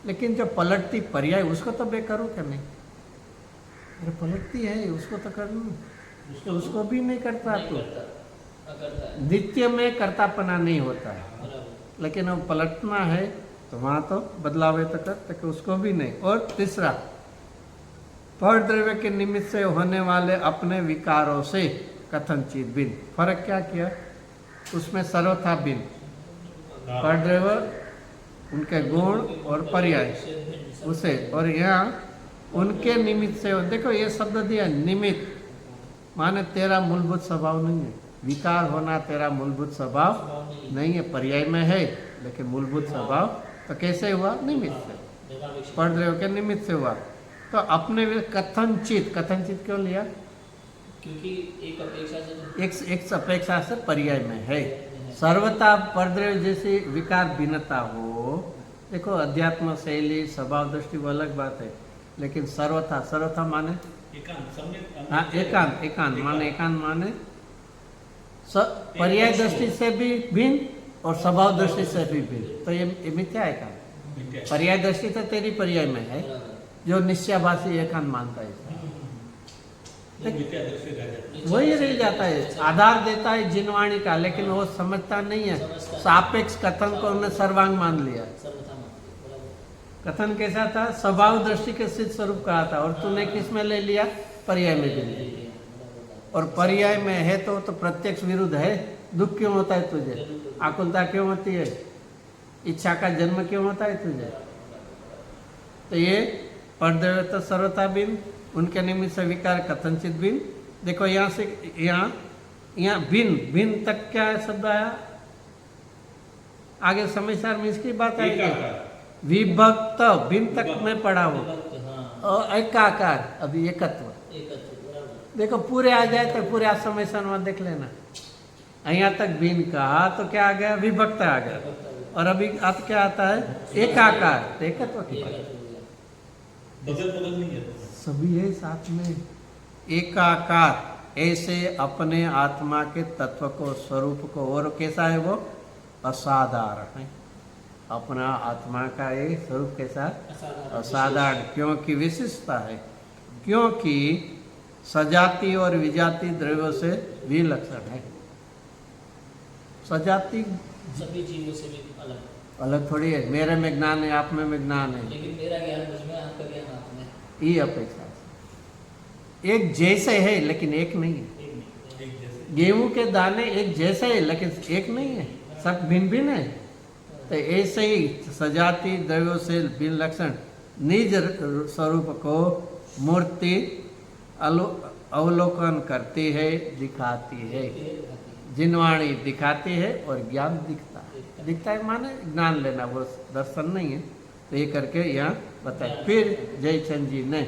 लेकिन जो पलटती पर्याय उसको तो मैं करूँ क्या? नहीं, अरे पलटती है उसको तो करना, उसको भी नहीं करता तो नित्य में कर्तापना नहीं होता है, लेकिन अब पलटना है तो वहाँ तो बदलाव है तो कर, तो उसको भी नहीं। और तीसरा, परद्रव्य के निमित्त से होने वाले अपने विकारों से कथनचित भिन्न। फर्क क्या किया उसमें? सर्वथा भिन्न, परद्रव्य उनके गुण और पर्याय उसे, और यहाँ उनके निमित्त से। देखो ये शब्द दिया निमित्त, माने तेरा मूलभूत स्वभाव नहीं है, विकार होना तेरा मूलभूत स्वभाव नहीं है, पर्याय में है लेकिन मूलभूत स्वभाव तो कैसे हुआ? निमित्त से, परद्रव्य के निमित्त से हुआ। तो अपने कथनचित, कथनचित क्यों लिया? क्योंकि एक अपेक्षा से एक अपेक्षा से पर्याय में है। सर्वथा परद्रव्य जैसी विकार भिन्नता हो, देखो अध्यात्म शैली स्वभाव दृष्टि वो अलग बात है, लेकिन सर्वथा, सर्वथा माने एकांत, सम्यक। हाँ, एकांत, एकांत माने, एकांत माने पर्याय दृष्टि से भी भिन्न और स्वभाव दृष्टि से भी भिन्न। तो ये मिथ्या एकांत। पर्याय दृष्टि तो तेरी पर्याय में है, जो निश्चयाभासी एकांत मानता है। तो मिथ्या दृश्य रह जाता है। वही रह जाता है, आधार देता है जिनवाणी का, लेकिन वो समझता नहीं है। सापेक्ष कथन को उन्होंने सर्वांग मान लिया। सर्वथा मानते, बराबर। कथन कैसा था? स्वभाव दृष्टि के सिद्ध स्वरूप कहा था, और तूने किस में ले लिया? पर्याय में ले लिया। और पर्याय में है तो प्रत्यक्ष विरुद्ध है। दुख क्यों होता है तुझे? आकुलता क्यों होती है? इच्छा का जन्म क्यों होता है तुझे? तो ये परदेवता सर्वथा बिन, उनके निमित्त से विकार कथनचित बिन। देखो यहाँ से यहाँ बिन, बिन तक क्या है शब्द आया? आगे समयसार में इसकी बात आएगी। एकाकार। विभक्त, बिन तक में पढ़ा हो। विभक्त, हाँ, और एकाकार, अभी एकत्व। एकत्व, बराबर। देखो पूरे आ जाए तो पूरे आज समयसार में देख लेना। यहाँ तक बिन कहा तो क्या आ गया? विभक्त आ गया। और अभी अब क्या आता है? एकाकार, तो एकत्व की बात। एकत्व हो गया। बदल बदल नहीं है। सभी है साथ में। एकाकार, ऐसे अपने आत्मा के तत्व को, स्वरूप को, और कैसा है वो? असाधारण है। अपना आत्मा का ये स्वरूप कैसा? असाधारण, क्योंकि विशिष्टता है, क्योंकि सजाति और विजाति द्रव्यों से विलक्षण है। सजाति सभी जीवों से भी अलग, अलग थोड़ी है। मेरे में ज्ञान है, आप में ज्ञान है, लेकिन मेरा ज्ञान मुझ में, आपका ज्ञान आप में, ये अपेक्षा से। एक जैसे है लेकिन एक नहीं है। एक नहीं। एक जैसे। गेहूं के दाने एक जैसे है लेकिन एक नहीं है, सब भिन्न भिन्न है। तो ऐसे ही सजाति द्रव्यों से भिन्न लक्षण निज स्वरूप को मूर्ति अवलोकन करती है, दिखाती है। जिनवाणी दिखाती है और ज्ञान दिखता है। दिखता है माने ज्ञान लेना, वो दर्शन नहीं है। तो ये करके यहाँ बताए। फिर जयचंद जी ने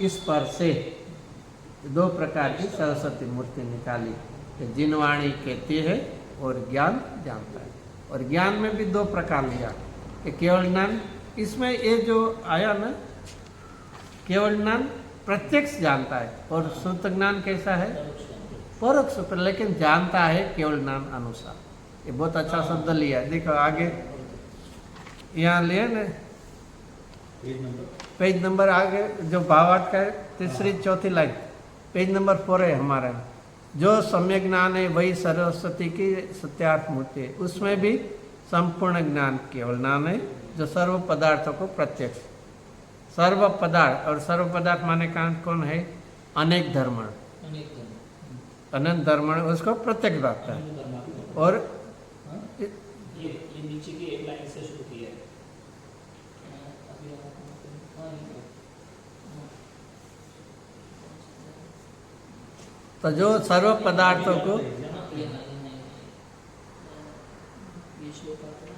इस पर से दो प्रकार की सरस्वती मूर्ति निकाली, कि जिनवाणी कहती है और ज्ञान जानता है। और ज्ञान में भी दो प्रकार लिया, कि केवल ज्ञान, इसमें ये जो आया ना, केवल ज्ञान प्रत्यक्ष जानता है, और शुद्ध ज्ञान कैसा है? परोक्ष पर, लेकिन जानता है केवल ज्ञान अनुसार। ये बहुत अच्छा शब्द लिया है। देखो आगे यहाँ लिए ना, पेज नंबर आगे जो भावार्थ का है, तीसरी चौथी लाइन, पेज नंबर 4 है हमारा। जो सम्यक ज्ञान है वही सरस्वती की सत्यार्थ मूर्ति है। उसमें भी संपूर्ण ज्ञान केवल ज्ञान है, जो सर्व पदार्थों को प्रत्यक्ष, सर्व पदार्थ, और सर्व पदार्थ माने कौन है? अनेक धर्म, अनेक धर्म, अनंत धर्म, उसको प्रत्यक्ष रखता है। अनंत धर्म आपको, और हाँ? ये नीचे की एक लाइन से शुरू किया है। अभी हाँ, तो जो सर्व पदार्थों को ये श्लोक आता है।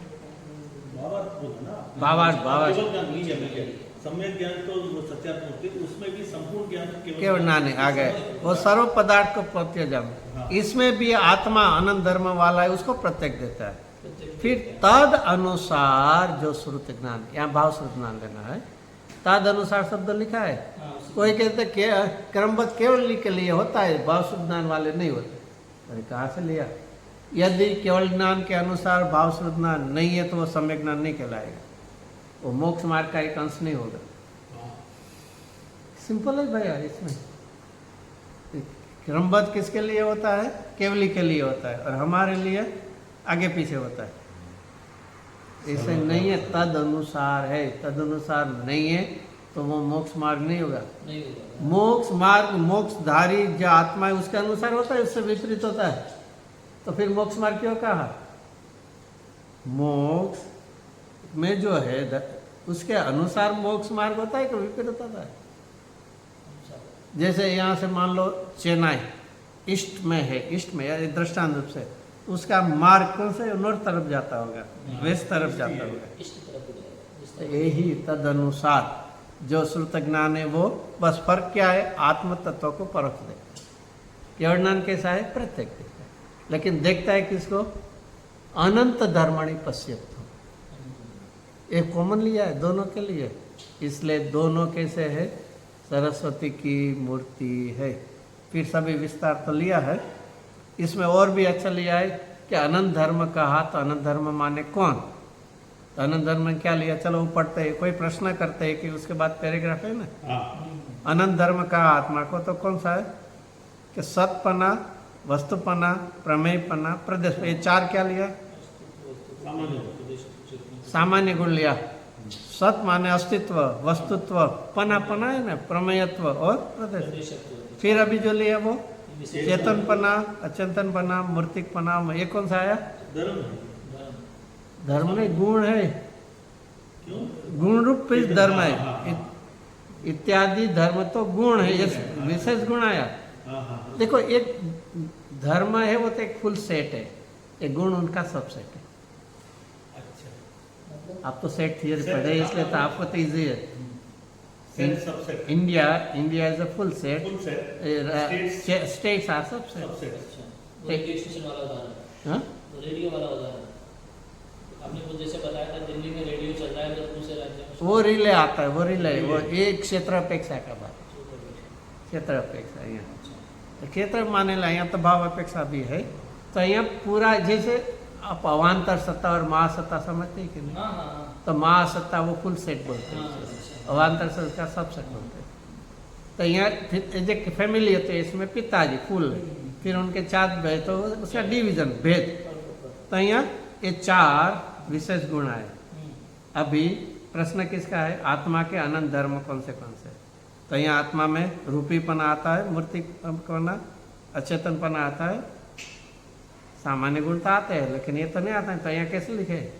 भावार्थ बोला ना। भावार्थ, भावार्थ। केवल ज्ञान नहीं है, मिल गया। सम्यक ज्ञान तो वो सत्यार्थ मूर्ति, उसमें भी संपूर्ण ज्ञान केवल ज्ञान है, आ गए। वो सर्व पदार्थ को प्रत्यक्ष जान, इसमें भी आत्मा अनंत धर्म वाला है, उसको प्रत्यक्ष देता है। फिर तद अनुसार जो श्रुत ज्ञान, यहाँ भाव श्रुत ज्ञान लेना है। तद अनुसार शब्द लिखा है। हाँ, कोई कहते क्रमबद्ध केवल के लिए होता है, भाव श्रुत ज्ञान वाले नहीं होते। अरे कहाँ से लिया? यदि केवल ज्ञान के अनुसार भाव श्रुत ज्ञान नहीं है तो वो सम्यक ज्ञान नहीं कहलाएगा, वो मोक्ष मार्ग का एक अंश नहीं होगा। सिंपल है भैया। इसमें क्रमबद्ध किसके लिए होता है? केवली के लिए होता है, और हमारे लिए आगे पीछे होता है। ऐसे नहीं है, तद अनुसार है। तद अनुसार नहीं है तो वो मोक्ष मार्ग नहीं होगा। नहीं होगा। मोक्ष मार्ग, मोक्षधारी जो आत्मा है उसके अनुसार होता है, उससे विपरीत होता है। तो फिर मोक्ष मार्ग क्यों कहा? मोक्ष में जो है उसके अनुसार मोक्ष मार्ग होता है कि विपरीत होता है? जैसे यहाँ से मान लो चेन्नई ईस्ट में है, ईस्ट में या दृष्टांत रूप से, उसका मार्ग कौन से? नॉर्थ तरफ जाता होगा, वेस्ट तरफ जाता होगा। इष्ट तरफ हो जाएगा, इस तो तरफ। यही तद अनुसार जो श्रुत ज्ञान है वो, बस फर्क क्या है? आत्म तत्व को परोक्ष देखता है। केवल ज्ञान कैसा है? प्रत्यक्ष देखता है, लेकिन देखता है किसको? अनंत धर्मणि पश्यत। एक कॉमन लिया है दोनों के लिए, इसलिए दोनों कैसे है? सरस्वती की मूर्ति है। फिर सभी विस्तार तो लिया है, इसमें और भी अच्छा लिया है कि अनंत धर्म कहा तो अनंत धर्म माने कौन? तो अनंत धर्म में क्या लिया? चलो वो पढ़ते हैं, कोई प्रश्न करते हैं कि उसके बाद पैराग्राफ है ना। अनंत धर्म कहा आत्मा को, तो कौन सा है? कि सतपना, वस्तुपना, प्रमेयपना, प्रदेश, ये 4 क्या लिया? सामान्य गुण लिया। सत माने अस्तित्व, वस्तुत्व, पना पना है ना, प्रमेयत्व और प्रदेश। फिर अभी जो लिया वो चेतनपना, अचेतनपना, मूर्तिकपना, ये कौन सा आया? धर्म नहीं, गुण है। गुण रूप पे धर्म है। इत्यादि धर्म तो गुण है, ये विशेष गुण आया। देखो एक धर्म है वो तो एक फुल सेट है, एक गुण उनका सब सेट है। आप तो सेट थियरी पढ़े इसलिए तो आपको तो इजी है। India is a full set, states are subset. Radio station वाला उदाहरण, हाँ? रेडियो वाला उदाहरण आपने कुछ जैसे बताया था, दिल्ली में रेडियो चल रहा है तो दूसरे राज्य में वो रिले आता है, वो रिले, वो एक क्षेत्र अपेक्षा का बात, क्षेत्र अपेक्षा। यहाँ तो क्षेत्र माने ला, यहाँ तो भाव अपेक्षा भी है। तो यहाँ पूरा जैसे आप अवान्तर सत्ता और महासत्ता समझते हैं कि नहीं? हाँ हाँ तो महासत्ता वो फुल सेट बोलते हैं, अवान्तर सत्ता सब सेट बोलते हैं। तो यहाँ फिर एक फैमिली होती है, इसमें पिताजी फुल, फिर उनके 4 भेद, तो उसका डिवीजन भेद। तो यहाँ ये 4 विशेष गुण आए। अभी प्रश्न किसका है? आत्मा के अनंत धर्म कौन से? तो यहाँ आत्मा में रूपीपना आता है, मूर्तिपना, अचेतनपना आता है, सामान्य गुण तो आते हैं, लेकिन ये तो नहीं आता है। तो यहाँ कैसे लिखे?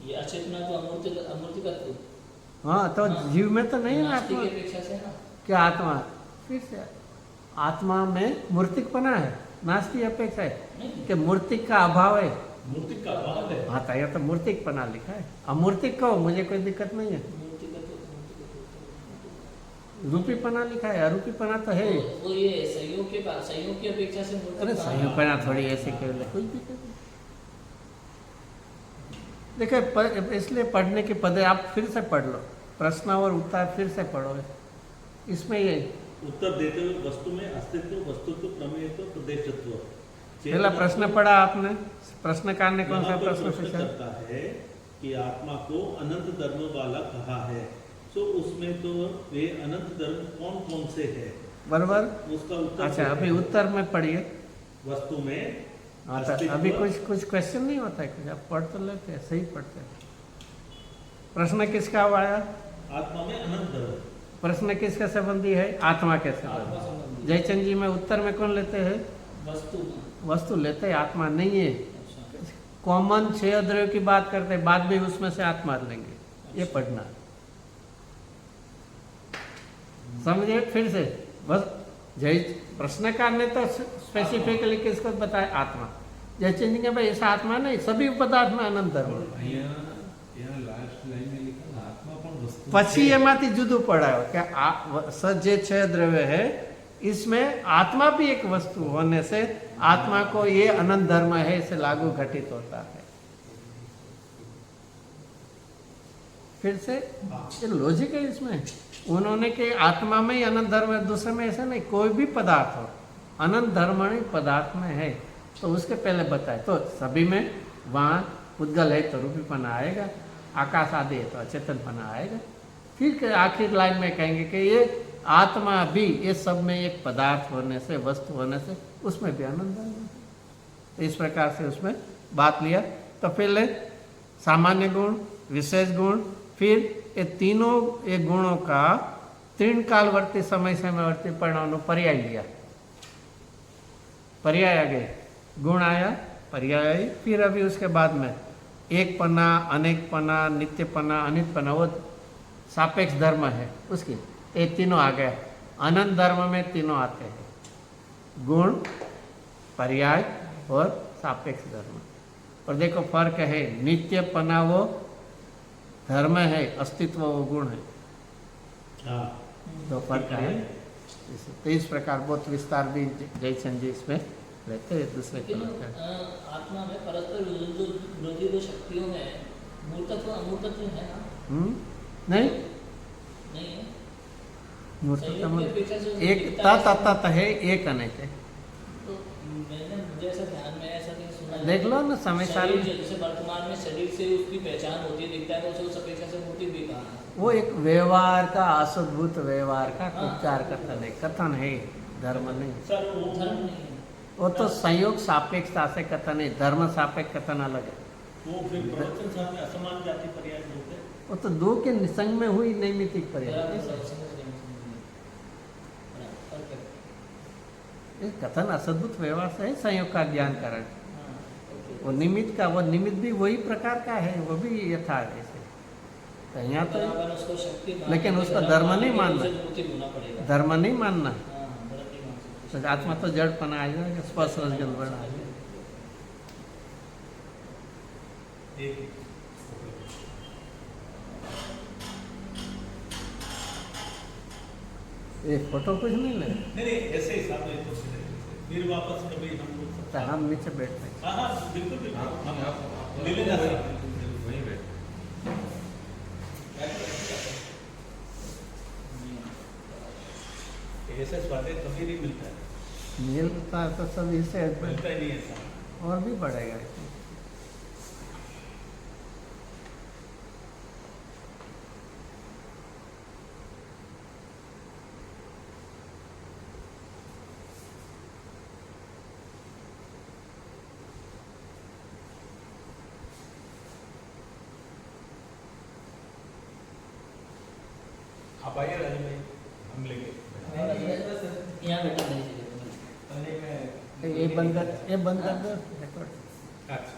ये अचेतना तो अमूर्तिकत्व। हाँ, तो जीव में तो नहीं है नास्तिक आत्मा। की अपेक्षा से ना, क्या आत्मा? फिर से आत्मा में मूर्तिकपना है, नास्तिक अपेक्षा है कि मूर्तिक का अभाव है। मूर्तिक का अभाव है। हाँ, तो यहाँ तो मूर्तिकपना लिखा है। अमूर्तिक कहो, मुझे कोई दिक्कत नहीं है। रूपीपना लिखा है, अरूपीपना तो है। वो ये सहयोग की अपेक्षा से मूर्तिक अरे का- संयुक्तना थोड़ी ऐसे केवल कुछ भी देखो, इसलिए पढ़ने के पदे आप फिर से पढ़ लो, प्रश्न और उत्तर फिर से पढ़ो। इसमें ये उत्तर देते हुए वस्तु में अस्तित्व, वस्तुत्व, प्रमेयत्व, प्रदेशत्व। पहला प्रश्न पढ़ा आपने, प्रश्नकार ने कौन सा यहाँ पर प्रश्न प्रश्न पूछा? करता है कि आत्मा को अनंत धर्म वाला कहा है, तो उसमें तो वे अनंत धर्म कौन कौन से हैं? बराबर। उसका उत्तर अच्छा, क्या अभी है? उत्तर में पढ़िए। वस्तु में हाँ, तो अस्तित्व- अभी कुछ क्वेश्चन नहीं होता है, कुछ आप पढ़ तो लेते हैं, सही पढ़ते हैं। प्रश्न किसका आया? आत्मा में अनंत धर्म। प्रश्न किसके संबंधी है? आत्मा के आत्मा संबंधी। संबंधी। जयचंद जी में उत्तर में कौन लेते हैं? वस्तु लेते हैं, आत्मा नहीं है। कॉमन 6 अद्रव्य की बात करते हैं, बाद में उसमें से आत्मा लेंगे। ये पढ़ना समझे? फिर से बस जय प्रश्नकार ने तो स्पेसिफिकली किसको बताया? आत्मा। जयचंद जी के भाई ऐसा आत्मा नहीं, सभी पदार्थ में अनंत धर्म। यहाँ लास्ट लाइन में लिखा है, आत्मा પણ વસ્તુ પછી છે। એમાંથી જુદું પડાયો કે જે 6 द्रव्य है इसमें आत्मा भी एक वस्तु होने से आत्मा को ये अनंत धर्म है इसे लागू घटित होता है। फिर से ये लॉजिक है इसमें। उन्होंने कि आत्मा में ही अनंत धर्म है, दूसरे में ऐसा नहीं। कोई भी पदार्थ हो अनंत धर्म पदार्थ में है तो उसके पहले बताए तो सभी में वहाँ उद्गल है तो रूपीपना आएगा, आकाश आदि है तो अचेतनपना आएगा। फिर आखिर लाइन में कहेंगे कि ये आत्मा भी ये सब में एक पदार्थ होने से, वस्तु होने से उसमें भी आनंद है। तो इस प्रकार से उसमें बात लिया। तो पहले सामान्य गुण, विशेष गुण, फिर ये तीनों ये गुणों का तीन कालवर्ती समय समयवर्ती परिणामों पर्याय लिया। पर्याय आ गए, गुण आया, पर्याय आई, फिर अभी उसके बाद में एक पना, अनेक पना, नित्यपना, अनितपना, वो सापेक्ष धर्म है उसकी, ये तीनों आ गए। अनंत धर्म में तीनों आते हैं, गुण, पर्याय और सापेक्ष धर्म। और देखो फर्क है, नित्यपना वो धर्म है, अस्तित्व वो गुण है। हाँ, तो फर्क है। तो इस प्रकार बहुत विस्तार भी जयचंद जी इसमें रहते हैं दूसरे लेकिन तरह का। आत्मा में परस्पर विरोधी जो शक्तियों में मूर्तत्व अमूर्तत्व है ना? नहीं, नहीं है। मूर्तत्व संयोग की अपेक्षा से एक दिखता है। तत् है, एक अनेक है। तो मुझे ऐसा ध्यान में ऐसा नहीं सुना देख लो ना समय साल शरीर जैसे वर्तमान में शरीर से उसकी पहचान होती है, दिखता है, तो उसे उस अपेक्षा से मूर्ति भी कहा है। वो एक व्यवहार का अशुद्भूत व्यवहार का हाँ। उपचार कथन है धर्म नहीं। सर वो धर्म नहीं है। वो तो संयोग सापेक्षता से कथन है, धर्म सापेक्ष कथन अलग है। वो फिर प्रवचन साहब में असमान जाति पर्याय बोलते हैं। वो तो दो के निसंग में हुई नैमित्तिक पर्याय। बराबर, समझ गए। इस कथन अशुद्भूत व्यवहार से है संयोग का ज्ञान कारण। हाँ, ओके। वो निमित्त का, वो निमित्त भी वही प्रकार का है, वो भी यथार्थ है। तो यहाँ तो बराबर उसको शक्ति मानने लेकिन के उसको धर्म धर्म मानने नहीं के मानना। उसे मूर्ति होना पड़ेगा। धर्म नहीं मानना। हाँ, धर्म नहीं मान सकते। तो आत्मा तो जड़पना आ जाएगा, स्पर्श रसगंध वर्ण आ जाएगा। एक ये फोटो कुछ नहीं लगे नहीं ऐसे ही साहब नहीं तो फिर वापस कभी हम लोग तो हम नीचे बैठते हैं। हाँ हाँ बिल्कुल बिल्कुल आप हम आप मिले जा सकते वहीं बैठ हैं। ऐसे स्वादे कभी नहीं मिलता है, मिलता है तो सब इसे मिलता ही नहीं ऐसा। और भी बढ़ेगा इसमें। आप आइए राजू भाई, हम लेंगे। यहाँ बैठा नहीं चाहिए। ये बंद कर दो रिकॉर्ड। अच्छा